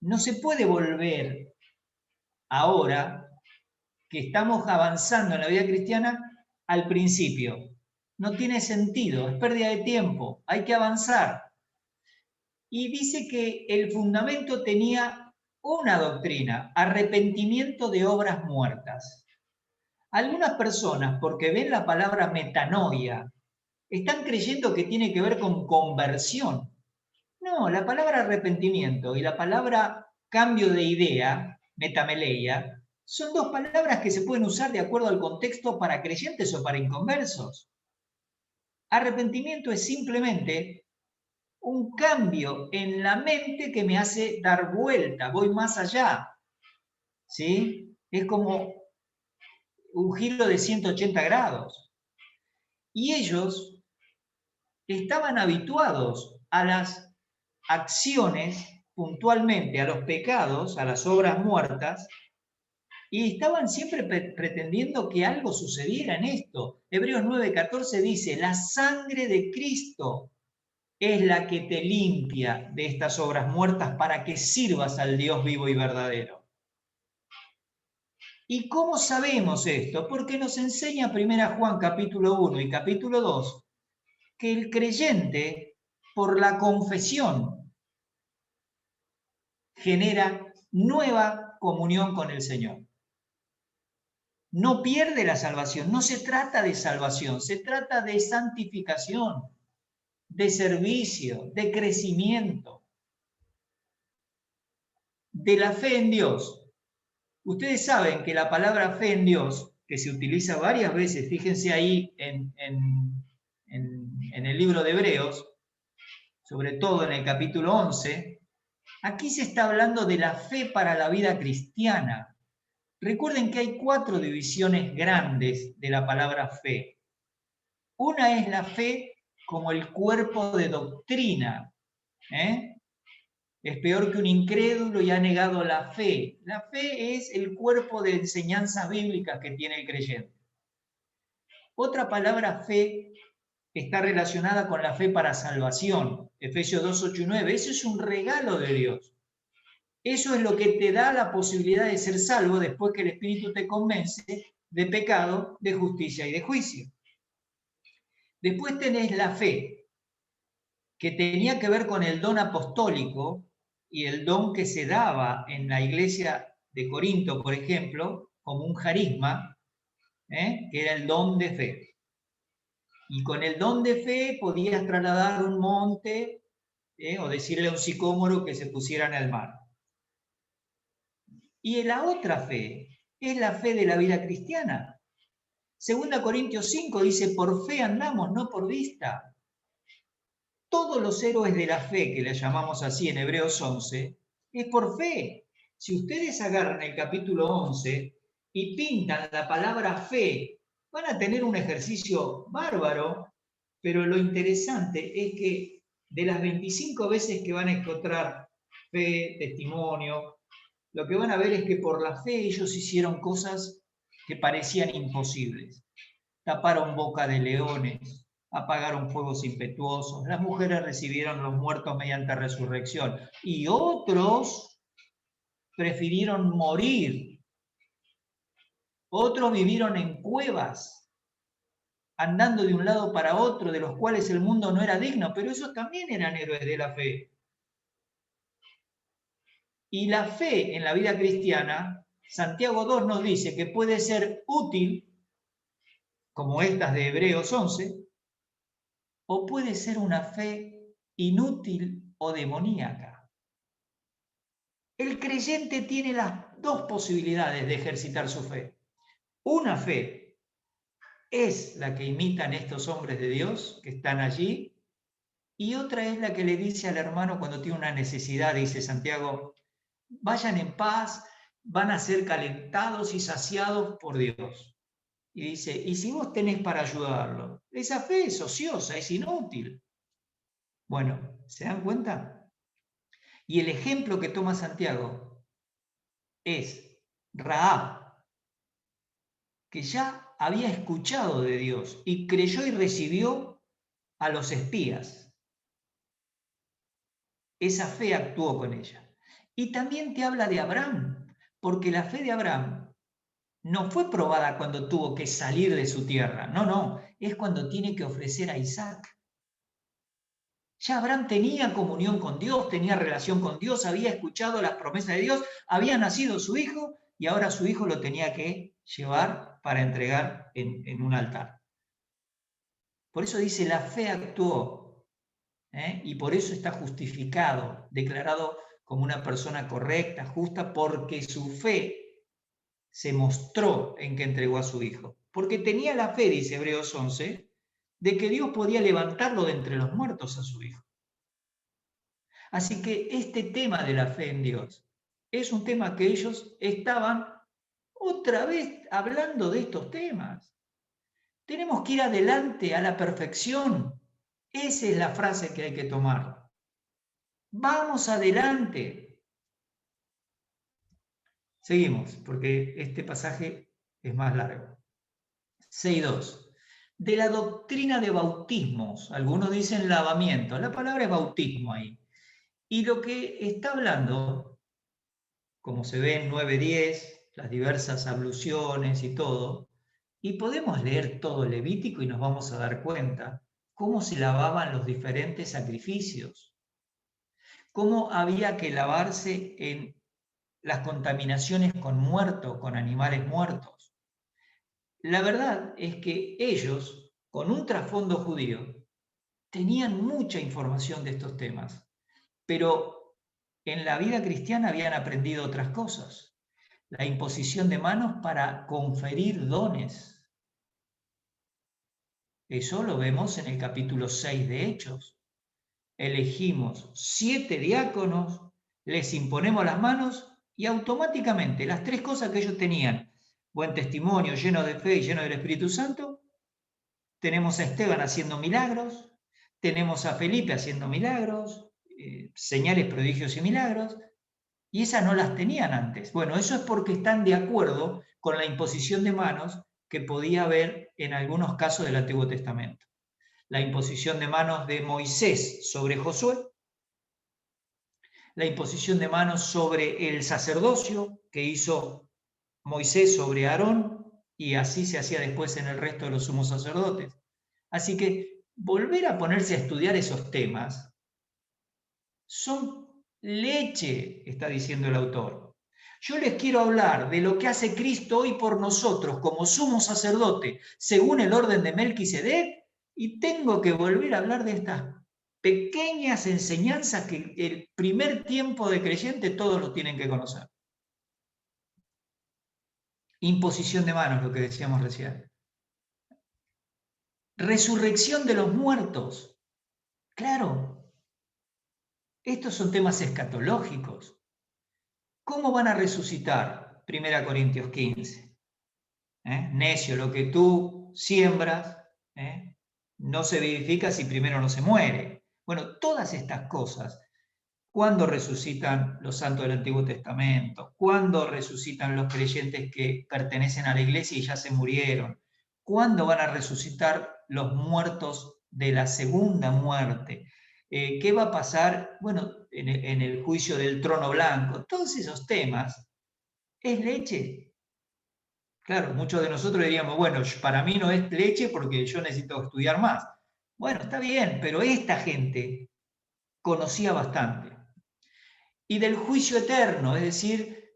no se puede volver ahora que estamos avanzando en la vida cristiana al principio. No tiene sentido, es pérdida de tiempo, hay que avanzar. Y dice que el fundamento tenía una doctrina, arrepentimiento de obras muertas. Algunas personas, porque ven la palabra metanoia, están creyendo que tiene que ver con conversión. No, la palabra arrepentimiento y la palabra cambio de idea, metameleia, son dos palabras que se pueden usar de acuerdo al contexto para creyentes o para inconversos. Arrepentimiento es simplemente un cambio en la mente que me hace dar vuelta, voy más allá. ¿Sí? Es como un giro de 180 grados. Y ellos estaban habituados a las acciones, puntualmente a los pecados, a las obras muertas, y estaban siempre pretendiendo que algo sucediera en esto. Hebreos 9:14 dice, la sangre de Cristo es la que te limpia de estas obras muertas para que sirvas al Dios vivo y verdadero. ¿Y cómo sabemos esto? Porque nos enseña 1 Juan capítulo 1 y capítulo 2 que el creyente, por la confesión, genera nueva comunión con el Señor. No pierde la salvación, no se trata de salvación, se trata de santificación, de servicio, de crecimiento, de la fe en Dios. Ustedes saben que la palabra fe en Dios, que se utiliza varias veces, fíjense ahí en el libro de Hebreos, sobre todo en el capítulo 11, aquí se está hablando de la fe para la vida cristiana. Recuerden que hay 4 divisiones grandes de la palabra fe. Una es la fe como el cuerpo de doctrina. Es peor que un incrédulo y ha negado la fe. La fe es el cuerpo de enseñanzas bíblicas que tiene el creyente. Otra palabra fe está relacionada con la fe para salvación. Efesios 2:8 y 9. Eso es un regalo de Dios. Eso es lo que te da la posibilidad de ser salvo después que el Espíritu te convence de pecado, de justicia y de juicio. Después tenés la fe, que tenía que ver con el don apostólico y el don que se daba en la iglesia de Corinto, por ejemplo, como un carisma, que era el don de fe. Y con el don de fe podías trasladar un monte o decirle a un sicómoro que se pusiera en el mar. Y la otra fe es la fe de la vida cristiana. 2 Corintios 5 dice, por fe andamos, no por vista. Todos los héroes de la fe, que le llamamos así en Hebreos 11, es por fe. Si ustedes agarran el capítulo 11 y pintan la palabra fe, van a tener un ejercicio bárbaro, pero lo interesante es que de las 25 veces que van a encontrar fe, testimonio, lo que van a ver es que por la fe ellos hicieron cosas que parecían imposibles. Taparon boca de leones, apagaron fuegos impetuosos, las mujeres recibieron los muertos mediante resurrección y otros prefirieron morir. Otros vivieron en cuevas. andando de un lado para otro, de los cuales el mundo no era digno, pero esos también eran héroes de la fe. Y la fe en la vida cristiana, Santiago 2 nos dice que puede ser útil, como estas de Hebreos 11, o puede ser una fe inútil o demoníaca. El creyente tiene las dos posibilidades de ejercitar su fe. Una fe es la que imitan estos hombres de Dios que están allí, y otra es la que le dice al hermano cuando tiene una necesidad, dice Santiago, vayan en paz, van a ser calentados y saciados por Dios. Y dice, y si vos tenés para ayudarlo, esa fe es ociosa, es inútil. Bueno, ¿se dan cuenta? Y el ejemplo que toma Santiago es Rahab, que ya había escuchado de Dios y creyó y recibió a los espías. Esa fe actuó con ella. Y también te habla de Abraham, porque la fe de Abraham no fue probada cuando tuvo que salir de su tierra. No, es cuando tiene que ofrecer a Isaac. Ya Abraham tenía comunión con Dios, tenía relación con Dios, había escuchado las promesas de Dios, había nacido su hijo y ahora su hijo lo tenía que llevar para entregar en un altar. Por eso dice, la fe actuó, y por eso está justificado, declarado como una persona correcta, justa, porque su fe se mostró en que entregó a su hijo. Porque tenía la fe, dice Hebreos 11, de que Dios podía levantarlo de entre los muertos a su hijo. Así que este tema de la fe en Dios es un tema que ellos estaban otra vez hablando de estos temas. Tenemos que ir adelante a la perfección. Esa es la frase que hay que tomar. Vamos adelante. Seguimos, porque este pasaje es más largo. 6.2. De la doctrina de bautismos. Algunos dicen lavamiento. La palabra es bautismo ahí. Y lo que está hablando, como se ve en 9.10, las diversas abluciones y todo, y podemos leer todo el Levítico y nos vamos a dar cuenta cómo se lavaban los diferentes sacrificios, cómo había que lavarse en las contaminaciones con muertos, con animales muertos. La verdad es que ellos, con un trasfondo judío, tenían mucha información de estos temas, pero en la vida cristiana habían aprendido otras cosas. La imposición de manos para conferir dones. Eso lo vemos en el capítulo 6 de Hechos. Elegimos 7 diáconos, les imponemos las manos y automáticamente las 3 cosas que ellos tenían, buen testimonio, lleno de fe y lleno del Espíritu Santo, tenemos a Esteban haciendo milagros, tenemos a Felipe haciendo milagros, señales, prodigios y milagros, y esas no las tenían antes. Bueno, eso es porque están de acuerdo con la imposición de manos que podía haber en algunos casos del Antiguo Testamento. La imposición de manos de Moisés sobre Josué, la imposición de manos sobre el sacerdocio que hizo Moisés sobre Aarón, y así se hacía después en el resto de los sumos sacerdotes. Así que volver a ponerse a estudiar esos temas son leche, está diciendo el autor. Yo les quiero hablar de lo que hace Cristo hoy por nosotros como sumo sacerdote, según el orden de Melquisedec, y tengo que volver a hablar de estas pequeñas enseñanzas que el primer tiempo de creyente todos lo tienen que conocer. Imposición de manos, lo que decíamos recién. Resurrección de los muertos. Claro, estos son temas escatológicos. ¿Cómo van a resucitar? 1 Corintios 15. Necio, lo que tú siembras, no se vivifica si primero no se muere. Bueno, todas estas cosas, ¿cuándo resucitan los santos del Antiguo Testamento? ¿Cuándo resucitan los creyentes que pertenecen a la iglesia y ya se murieron? ¿Cuándo van a resucitar los muertos de la segunda muerte? ¿Qué va a pasar? Bueno, en el juicio del trono blanco. Todos esos temas es leche. Claro, muchos de nosotros diríamos, bueno, para mí no es leche porque yo necesito estudiar más. Bueno, está bien, pero esta gente conocía bastante. Y del juicio eterno, es decir,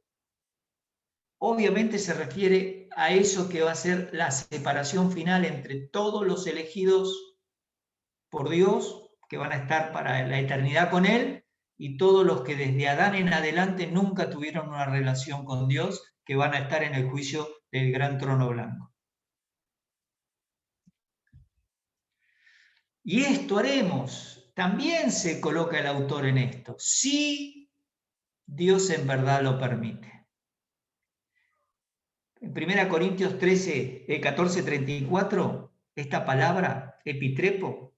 obviamente se refiere a eso que va a ser la separación final entre todos los elegidos por Dios, que van a estar para la eternidad con Él, y todos los que desde Adán en adelante nunca tuvieron una relación con Dios, que van a estar en el juicio del gran trono blanco. Y esto haremos. También se coloca el autor en esto. Si Dios en verdad lo permite. En 1 Corintios 14:34, esta palabra, epitrepo,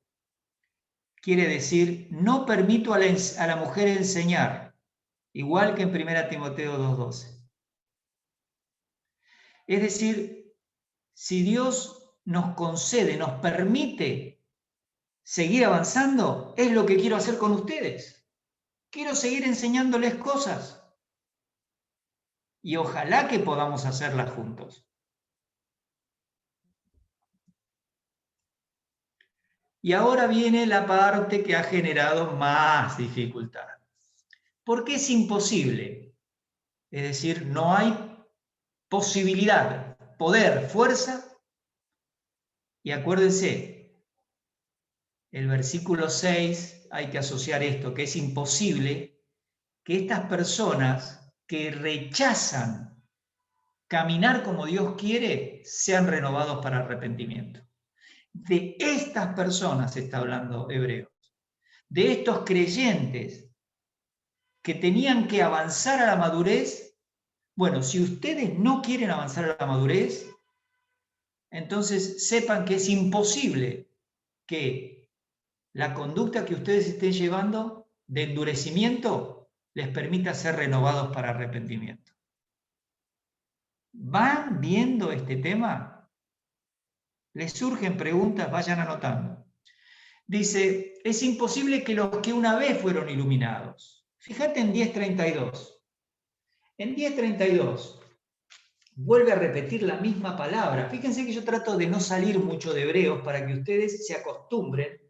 quiere decir, no permito a la mujer enseñar, igual que en 1 Timoteo 2:12. Es decir, si Dios nos concede, nos permite seguir avanzando, es lo que quiero hacer con ustedes. Quiero seguir enseñándoles cosas. Y ojalá que podamos hacerlas juntos. Y ahora viene la parte que ha generado más dificultad. Porque es imposible. Es decir, no hay posibilidad, poder, fuerza. Y acuérdense, el versículo 6, hay que asociar esto, que es imposible que estas personas que rechazan caminar como Dios quiere sean renovados para arrepentimiento. De estas personas está hablando Hebreos, de estos creyentes que tenían que avanzar a la madurez. Bueno, si ustedes no quieren avanzar a la madurez, entonces sepan que es imposible que la conducta que ustedes estén llevando de endurecimiento les permita ser renovados para arrepentimiento. ¿Van viendo este tema? ¿Les surgen preguntas? Vayan anotando. Dice, es imposible que los que una vez fueron iluminados. Fíjate en 10:32. En 10:32 vuelve a repetir la misma palabra. Fíjense que yo trato de no salir mucho de Hebreos para que ustedes se acostumbren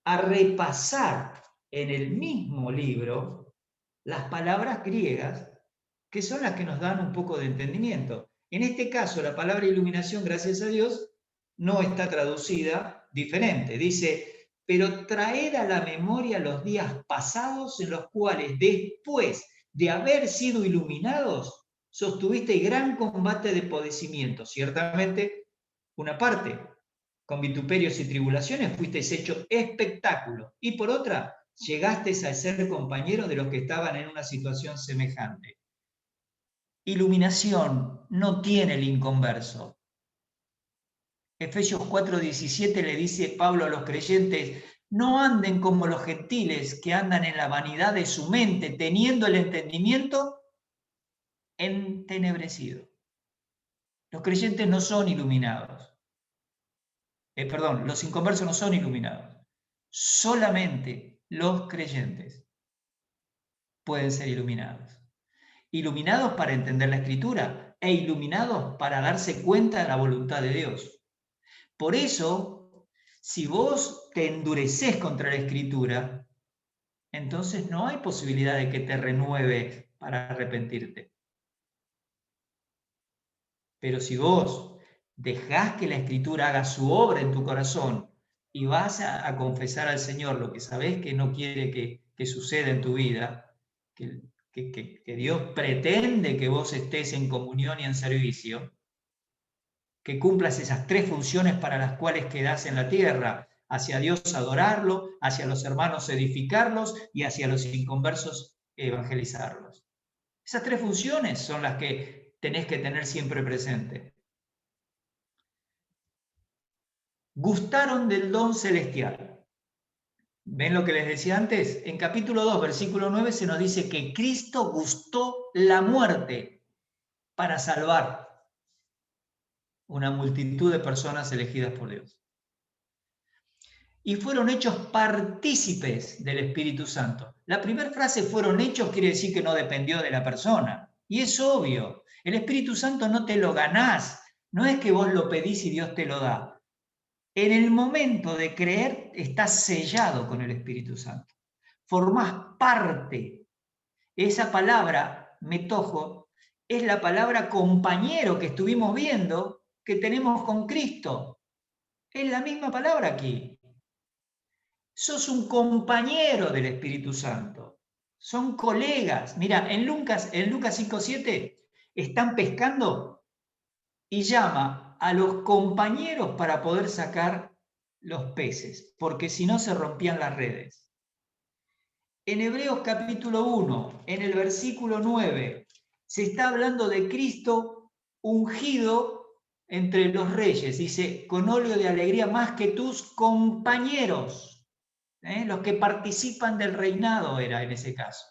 a repasar en el mismo libro las palabras griegas que son las que nos dan un poco de entendimiento. En este caso, la palabra iluminación, gracias a Dios, no está traducida diferente. Dice, pero traed a la memoria los días pasados en los cuales después de haber sido iluminados, sostuvisteis gran combate de padecimiento. Ciertamente, una parte, con vituperios y tribulaciones fuisteis hecho espectáculo, y por otra, llegasteis a ser compañeros de los que estaban en una situación semejante. Iluminación no tiene el inconverso. Efesios 4:17 le dice Pablo a los creyentes, no anden como los gentiles que andan en la vanidad de su mente, teniendo el entendimiento entenebrecido. Los creyentes no son iluminados. Los inconversos no son iluminados. Solamente los creyentes pueden ser iluminados. Iluminados para entender la Escritura e iluminados para darse cuenta de la voluntad de Dios. Por eso, si vos te endureces contra la Escritura, entonces no hay posibilidad de que te renueves para arrepentirte. Pero si vos dejás que la Escritura haga su obra en tu corazón y vas a confesar al Señor lo que sabés que no quiere que suceda en tu vida, que Dios pretende que vos estés en comunión y en servicio, que cumplas esas tres funciones para las cuales quedás en la tierra, hacia Dios adorarlo, hacia los hermanos edificarlos y hacia los inconversos evangelizarlos. Esas tres funciones son las que tenés que tener siempre presente. Gustaron del don celestial. ¿Ven lo que les decía antes? En capítulo 2, versículo 9 se nos dice que Cristo gustó la muerte para salvar una multitud de personas elegidas por Dios. Y fueron hechos partícipes del Espíritu Santo. La primera frase, fueron hechos, quiere decir que no dependió de la persona. Y es obvio, el Espíritu Santo no te lo ganás, no es que vos lo pedís y Dios te lo da. En el momento de creer estás sellado con el Espíritu Santo. Formás parte. Esa palabra, metojo, es la palabra compañero que estuvimos viendo que tenemos con Cristo. Es la misma palabra aquí. Sos un compañero del Espíritu Santo. Son colegas. Mira, en Lucas 5:7 están pescando y llama a los compañeros para poder sacar los peces, porque si no se rompían las redes. En Hebreos capítulo 1, en el versículo 9, se está hablando de Cristo ungido entre los reyes. Dice, con óleo de alegría más que tus compañeros. Los que participan del reinado era en ese caso.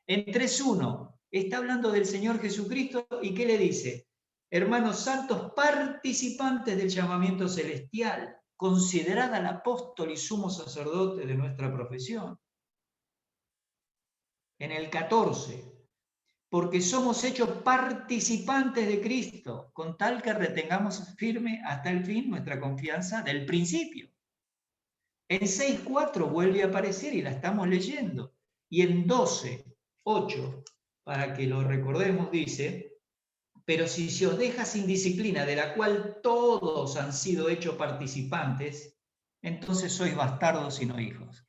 En 3.1 está hablando del Señor Jesucristo y ¿qué le dice? Hermanos santos, participantes del llamamiento celestial, considerad al apóstol y sumo sacerdote de nuestra profesión. En el 14, porque somos hechos participantes de Cristo, con tal que retengamos firme hasta el fin nuestra confianza del principio. En 6.4 vuelve a aparecer y la estamos leyendo. Y en 12.8, para que lo recordemos, dice, pero si se os deja sin disciplina, de la cual todos han sido hechos participantes, entonces sois bastardos y no hijos.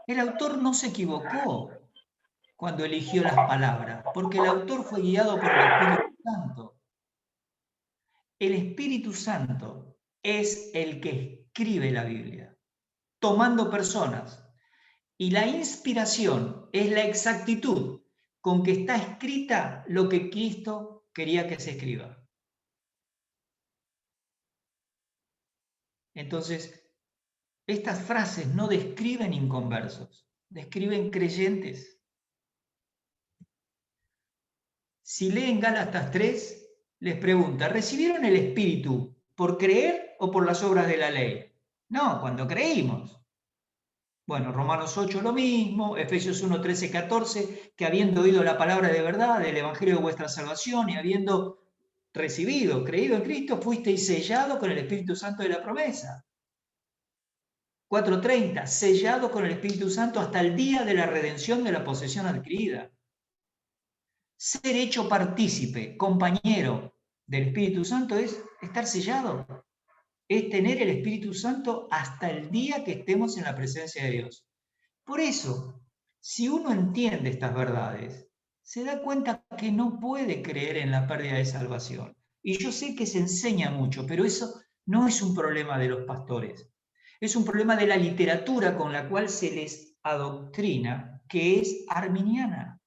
El autor no se equivocó cuando eligió las palabras, porque el autor fue guiado por el Espíritu Santo. El Espíritu Santo es el que escribe la Biblia, tomando personas. Y la inspiración es la exactitud con que está escrita lo que Cristo quería que se escriba. Entonces, estas frases no describen inconversos, describen creyentes. Si leen Gálatas 3, les pregunta, ¿recibieron el Espíritu por creer o por las obras de la ley? No, cuando creímos. Bueno, Romanos 8 lo mismo, Efesios 1, 13, 14, que habiendo oído la palabra de verdad del Evangelio de vuestra salvación y habiendo recibido, creído en Cristo, fuisteis sellado con el Espíritu Santo de la promesa. 4:30, sellado con el Espíritu Santo hasta el día de la redención de la posesión adquirida. Ser hecho partícipe, compañero del Espíritu Santo es estar sellado. Es tener el Espíritu Santo hasta el día que estemos en la presencia de Dios. Por eso, si uno entiende estas verdades, se da cuenta que no puede creer en la pérdida de salvación. Y yo sé que se enseña mucho, pero eso no es un problema de los pastores. Es un problema de la literatura con la cual se les adoctrina, que es arminiana,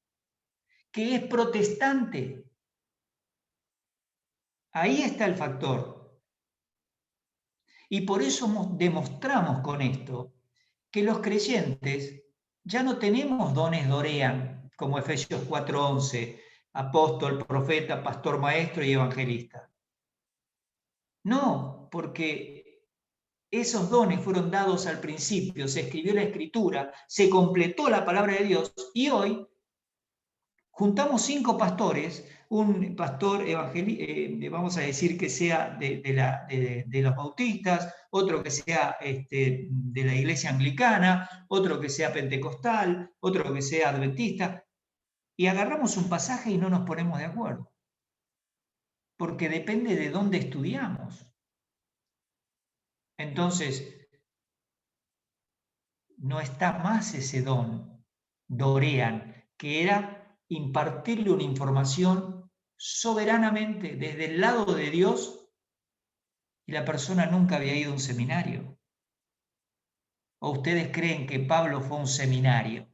que es protestante. Ahí está el factor. Y por eso demostramos con esto que los creyentes ya no tenemos dones dorean, como Efesios 4:11, apóstol, profeta, pastor, maestro y evangelista. No, porque esos dones fueron dados al principio, se escribió la Escritura, se completó la palabra de Dios y hoy juntamos 5 pastores, un pastor vamos a decir que sea de los bautistas, otro que sea de la iglesia anglicana, otro que sea pentecostal, otro que sea adventista, y agarramos un pasaje y no nos ponemos de acuerdo, porque depende de dónde estudiamos. Entonces, no está más ese don, dorean, que era impartirle una información soberanamente desde el lado de Dios y la persona nunca había ido a un seminario. ¿O ustedes creen que Pablo fue a un seminario?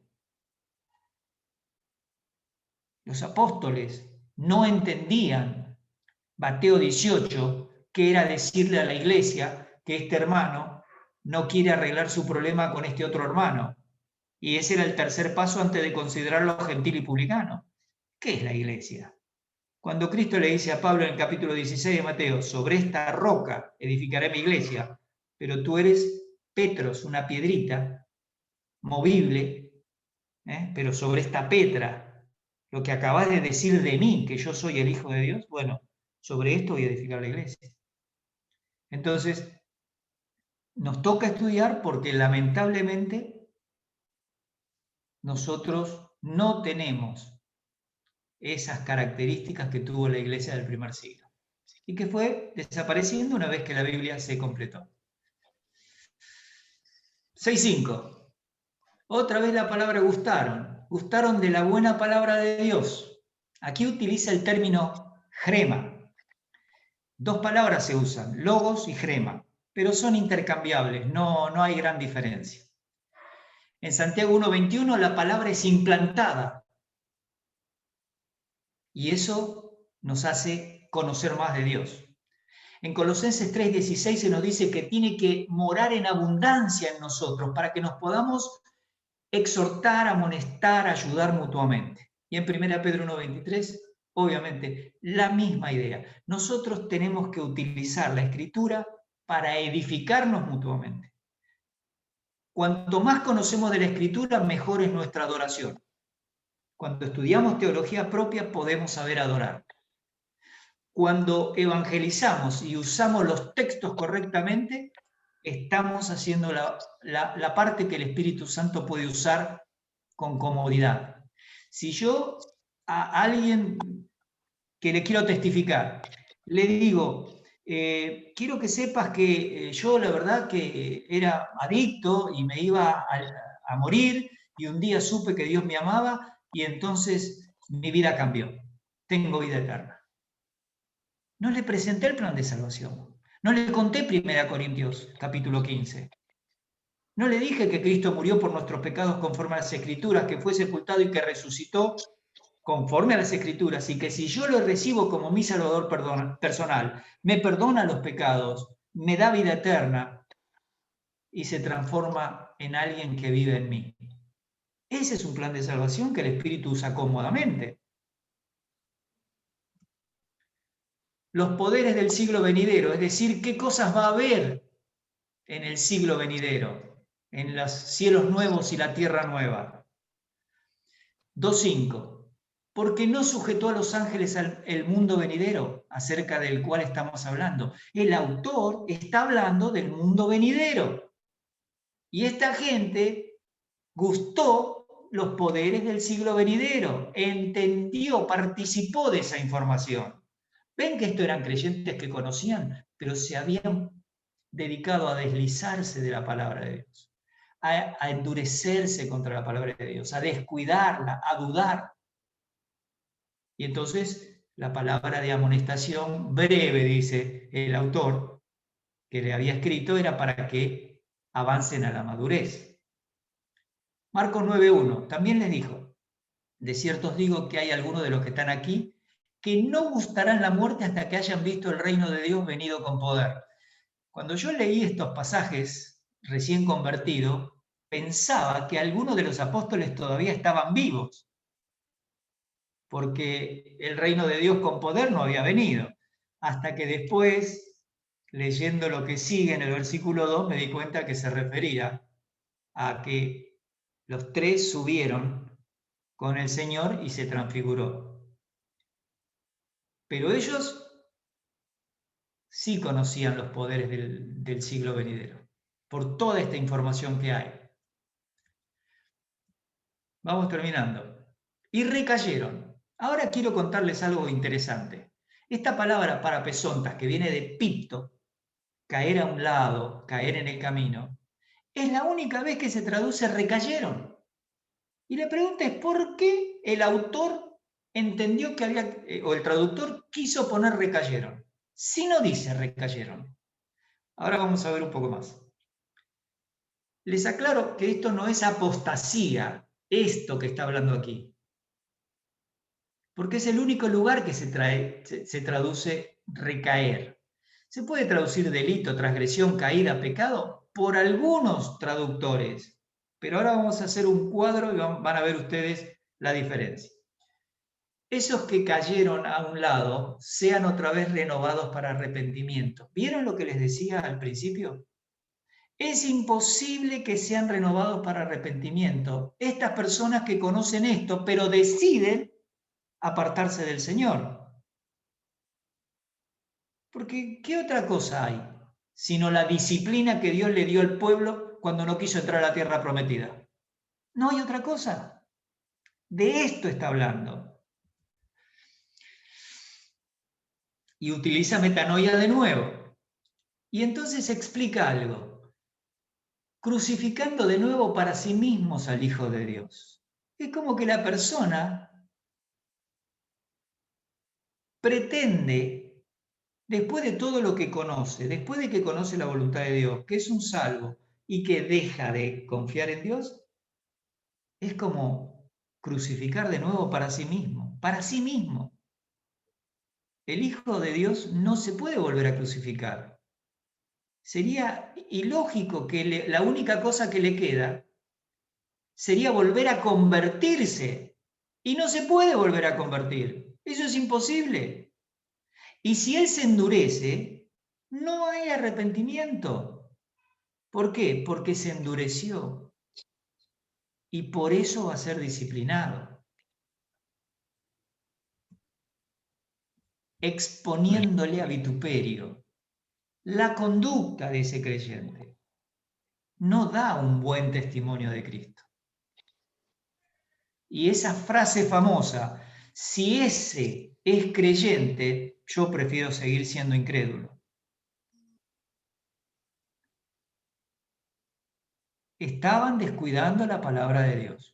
Los apóstoles no entendían, Mateo 18, que era decirle a la iglesia que este hermano no quiere arreglar su problema con este otro hermano. Y ese era el tercer paso antes de considerarlo gentil y publicano. ¿Qué es la iglesia? Cuando Cristo le dice a Pablo en el capítulo 16 de Mateo, sobre esta roca edificaré mi iglesia, pero tú eres Petros, una piedrita, movible, pero sobre esta Petra lo que acabas de decir de mí, que yo soy el Hijo de Dios, bueno, sobre esto voy a edificar la iglesia. Entonces, nos toca estudiar porque lamentablemente nosotros no tenemos esas características que tuvo la iglesia del primer siglo y que fue desapareciendo una vez que la Biblia se completó. 6.5. Otra vez la palabra gustaron de la buena palabra de Dios. Aquí utiliza el término grema. Dos palabras se usan, logos y grema, pero son intercambiables, no hay gran diferencia. En Santiago 1:21 la palabra es implantada y eso nos hace conocer más de Dios. En Colosenses 3:16 se nos dice que tiene que morar en abundancia en nosotros para que nos podamos exhortar, amonestar, ayudar mutuamente. Y en 1 Pedro 1:23, obviamente, la misma idea. Nosotros tenemos que utilizar la Escritura para edificarnos mutuamente. Cuanto más conocemos de la Escritura, mejor es nuestra adoración. Cuando estudiamos teología propia, podemos saber adorar. Cuando evangelizamos y usamos los textos correctamente, estamos haciendo la parte que el Espíritu Santo puede usar con comodidad. Si yo a alguien que le quiero testificar, le digo, quiero que sepas que yo la verdad que era adicto y me iba a morir y un día supe que Dios me amaba y entonces mi vida cambió. Tengo vida eterna. No le presenté el plan de salvación. No le conté 1 Corintios, capítulo 15. No le dije que Cristo murió por nuestros pecados conforme a las Escrituras, que fue sepultado y que resucitó conforme a las Escrituras, y que si yo lo recibo como mi Salvador personal, me perdona los pecados, me da vida eterna y se transforma en alguien que vive en mí. Ese es un plan de salvación que el Espíritu usa cómodamente. Los poderes del siglo venidero, es decir, qué cosas va a haber en el siglo venidero, en los cielos nuevos y la tierra nueva. 2.5. Porque no sujetó a los ángeles el mundo venidero, acerca del cual estamos hablando. El autor está hablando del mundo venidero. Y esta gente gustó los poderes del siglo venidero, entendió, participó de esa información. Ven que estos eran creyentes que conocían, pero se habían dedicado a deslizarse de la palabra de Dios, a endurecerse contra la palabra de Dios, a descuidarla, a dudar. Y entonces la palabra de amonestación breve, dice el autor, que le había escrito, era para que avancen a la madurez. Marcos 9:1 también les dijo, de cierto os digo que hay algunos de los que están aquí que no gustarán la muerte hasta que hayan visto el reino de Dios venido con poder. Cuando yo leí estos pasajes, recién convertido, pensaba que algunos de los apóstoles todavía estaban vivos, porque el reino de Dios con poder no había venido. Hasta que después, leyendo lo que sigue en el versículo 2, me di cuenta que se refería a que los tres subieron con el Señor y se transfiguró. Pero ellos sí conocían los poderes del siglo venidero, por toda esta información que hay. Vamos terminando. Y recayeron. Ahora quiero contarles algo interesante. Esta palabra parapesontas, que viene de picto, caer a un lado, caer en el camino, es la única vez que se traduce recayeron. Y la pregunta es, ¿por qué el autor entendió que había, o el traductor quiso poner recayeron? Si no dice recayeron. Ahora vamos a ver un poco más. Les aclaro que esto no es apostasía, esto que está hablando aquí. Porque es el único lugar que se traduce recaer. Se puede traducir delito, transgresión, caída, pecado, por algunos traductores. Pero ahora vamos a hacer un cuadro y van a ver ustedes la diferencia. Esos que cayeron a un lado sean otra vez renovados para arrepentimiento. ¿Vieron lo que les decía al principio? Es imposible que sean renovados para arrepentimiento. Estas personas que conocen esto, pero deciden apartarse del Señor. Porque, ¿qué otra cosa hay sino la disciplina que Dios le dio al pueblo cuando no quiso entrar a la tierra prometida? No hay otra cosa. De esto está hablando. Y utiliza metanoia de nuevo. Y entonces explica algo. Crucificando de nuevo para sí mismos al Hijo de Dios. Es como que la persona pretende, después de todo lo que conoce, después de que conoce la voluntad de Dios, que es un salvo y que deja de confiar en Dios, es como crucificar de nuevo para sí mismo, para sí mismo. El Hijo de Dios no se puede volver a crucificar. Sería ilógico que la única cosa que le queda sería volver a convertirse. Y no se puede volver a convertir. Eso es imposible. Y si él se endurece, no hay arrepentimiento. ¿Por qué? Porque se endureció. Y por eso va a ser disciplinado. Exponiéndole a vituperio. La conducta de ese creyente no da un buen testimonio de Cristo. Y esa frase famosa, si ese es creyente, yo prefiero seguir siendo incrédulo. Estaban descuidando la palabra de Dios.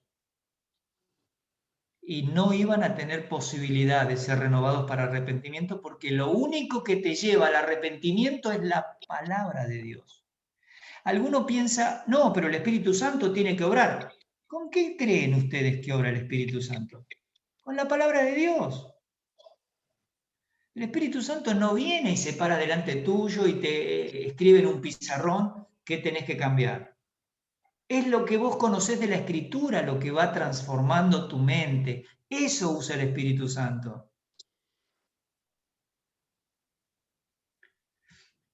Y no iban a tener posibilidad de ser renovados para arrepentimiento, porque lo único que te lleva al arrepentimiento es la palabra de Dios. Alguno piensa, no, pero el Espíritu Santo tiene que obrar. ¿Con qué creen ustedes que obra el Espíritu Santo? Con la palabra de Dios. El Espíritu Santo no viene y se para delante tuyo y te escribe en un pizarrón qué tenés que cambiar. Es lo que vos conocés de la Escritura lo que va transformando tu mente. Eso usa el Espíritu Santo.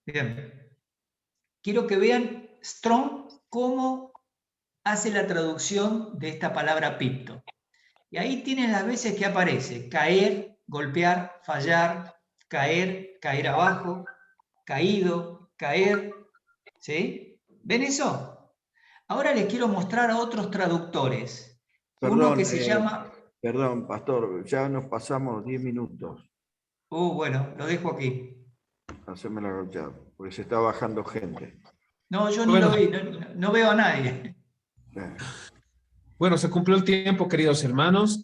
Bien. Quiero que vean Strong cómo hace la traducción de esta palabra pipto. Y ahí tienen las veces que aparece. Caer, golpear, fallar, caer, caer abajo, caído, caer. ¿Sí? ¿Ven eso? Ahora les quiero mostrar a otros traductores. Uno que se llama... Perdón, pastor, ya nos pasamos 10 minutos. Bueno, lo dejo aquí. Hacémelo ya, porque se está bajando gente. No, yo ni lo vi, no veo a nadie. Bueno, se cumplió el tiempo, queridos hermanos.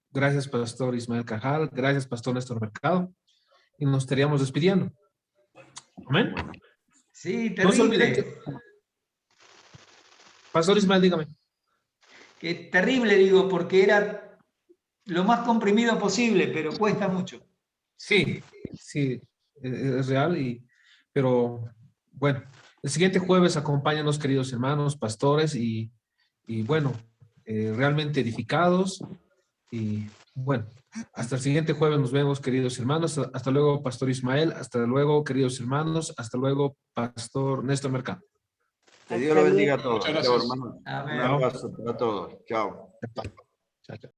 Gracias, Pastor Ismael Cajal. Gracias, Pastor Néstor Mercado. Y nos estaríamos despidiendo. Amén. Sí, terrible. No se olviden que... Pastor Ismael, dígame. Que terrible, digo, porque era lo más comprimido posible, pero cuesta mucho. Sí, sí, es real, pero bueno, el siguiente jueves acompáñanos, queridos hermanos, pastores, y bueno, realmente edificados, y bueno, hasta el siguiente jueves nos vemos, queridos hermanos. Hasta luego, Pastor Ismael, hasta luego, queridos hermanos, hasta luego, Pastor Néstor Mercado. Que Dios lo bendiga a todos. Muchas gracias. Chao, hermano. Amén. Un abrazo para todos. Chao. Chao, chao.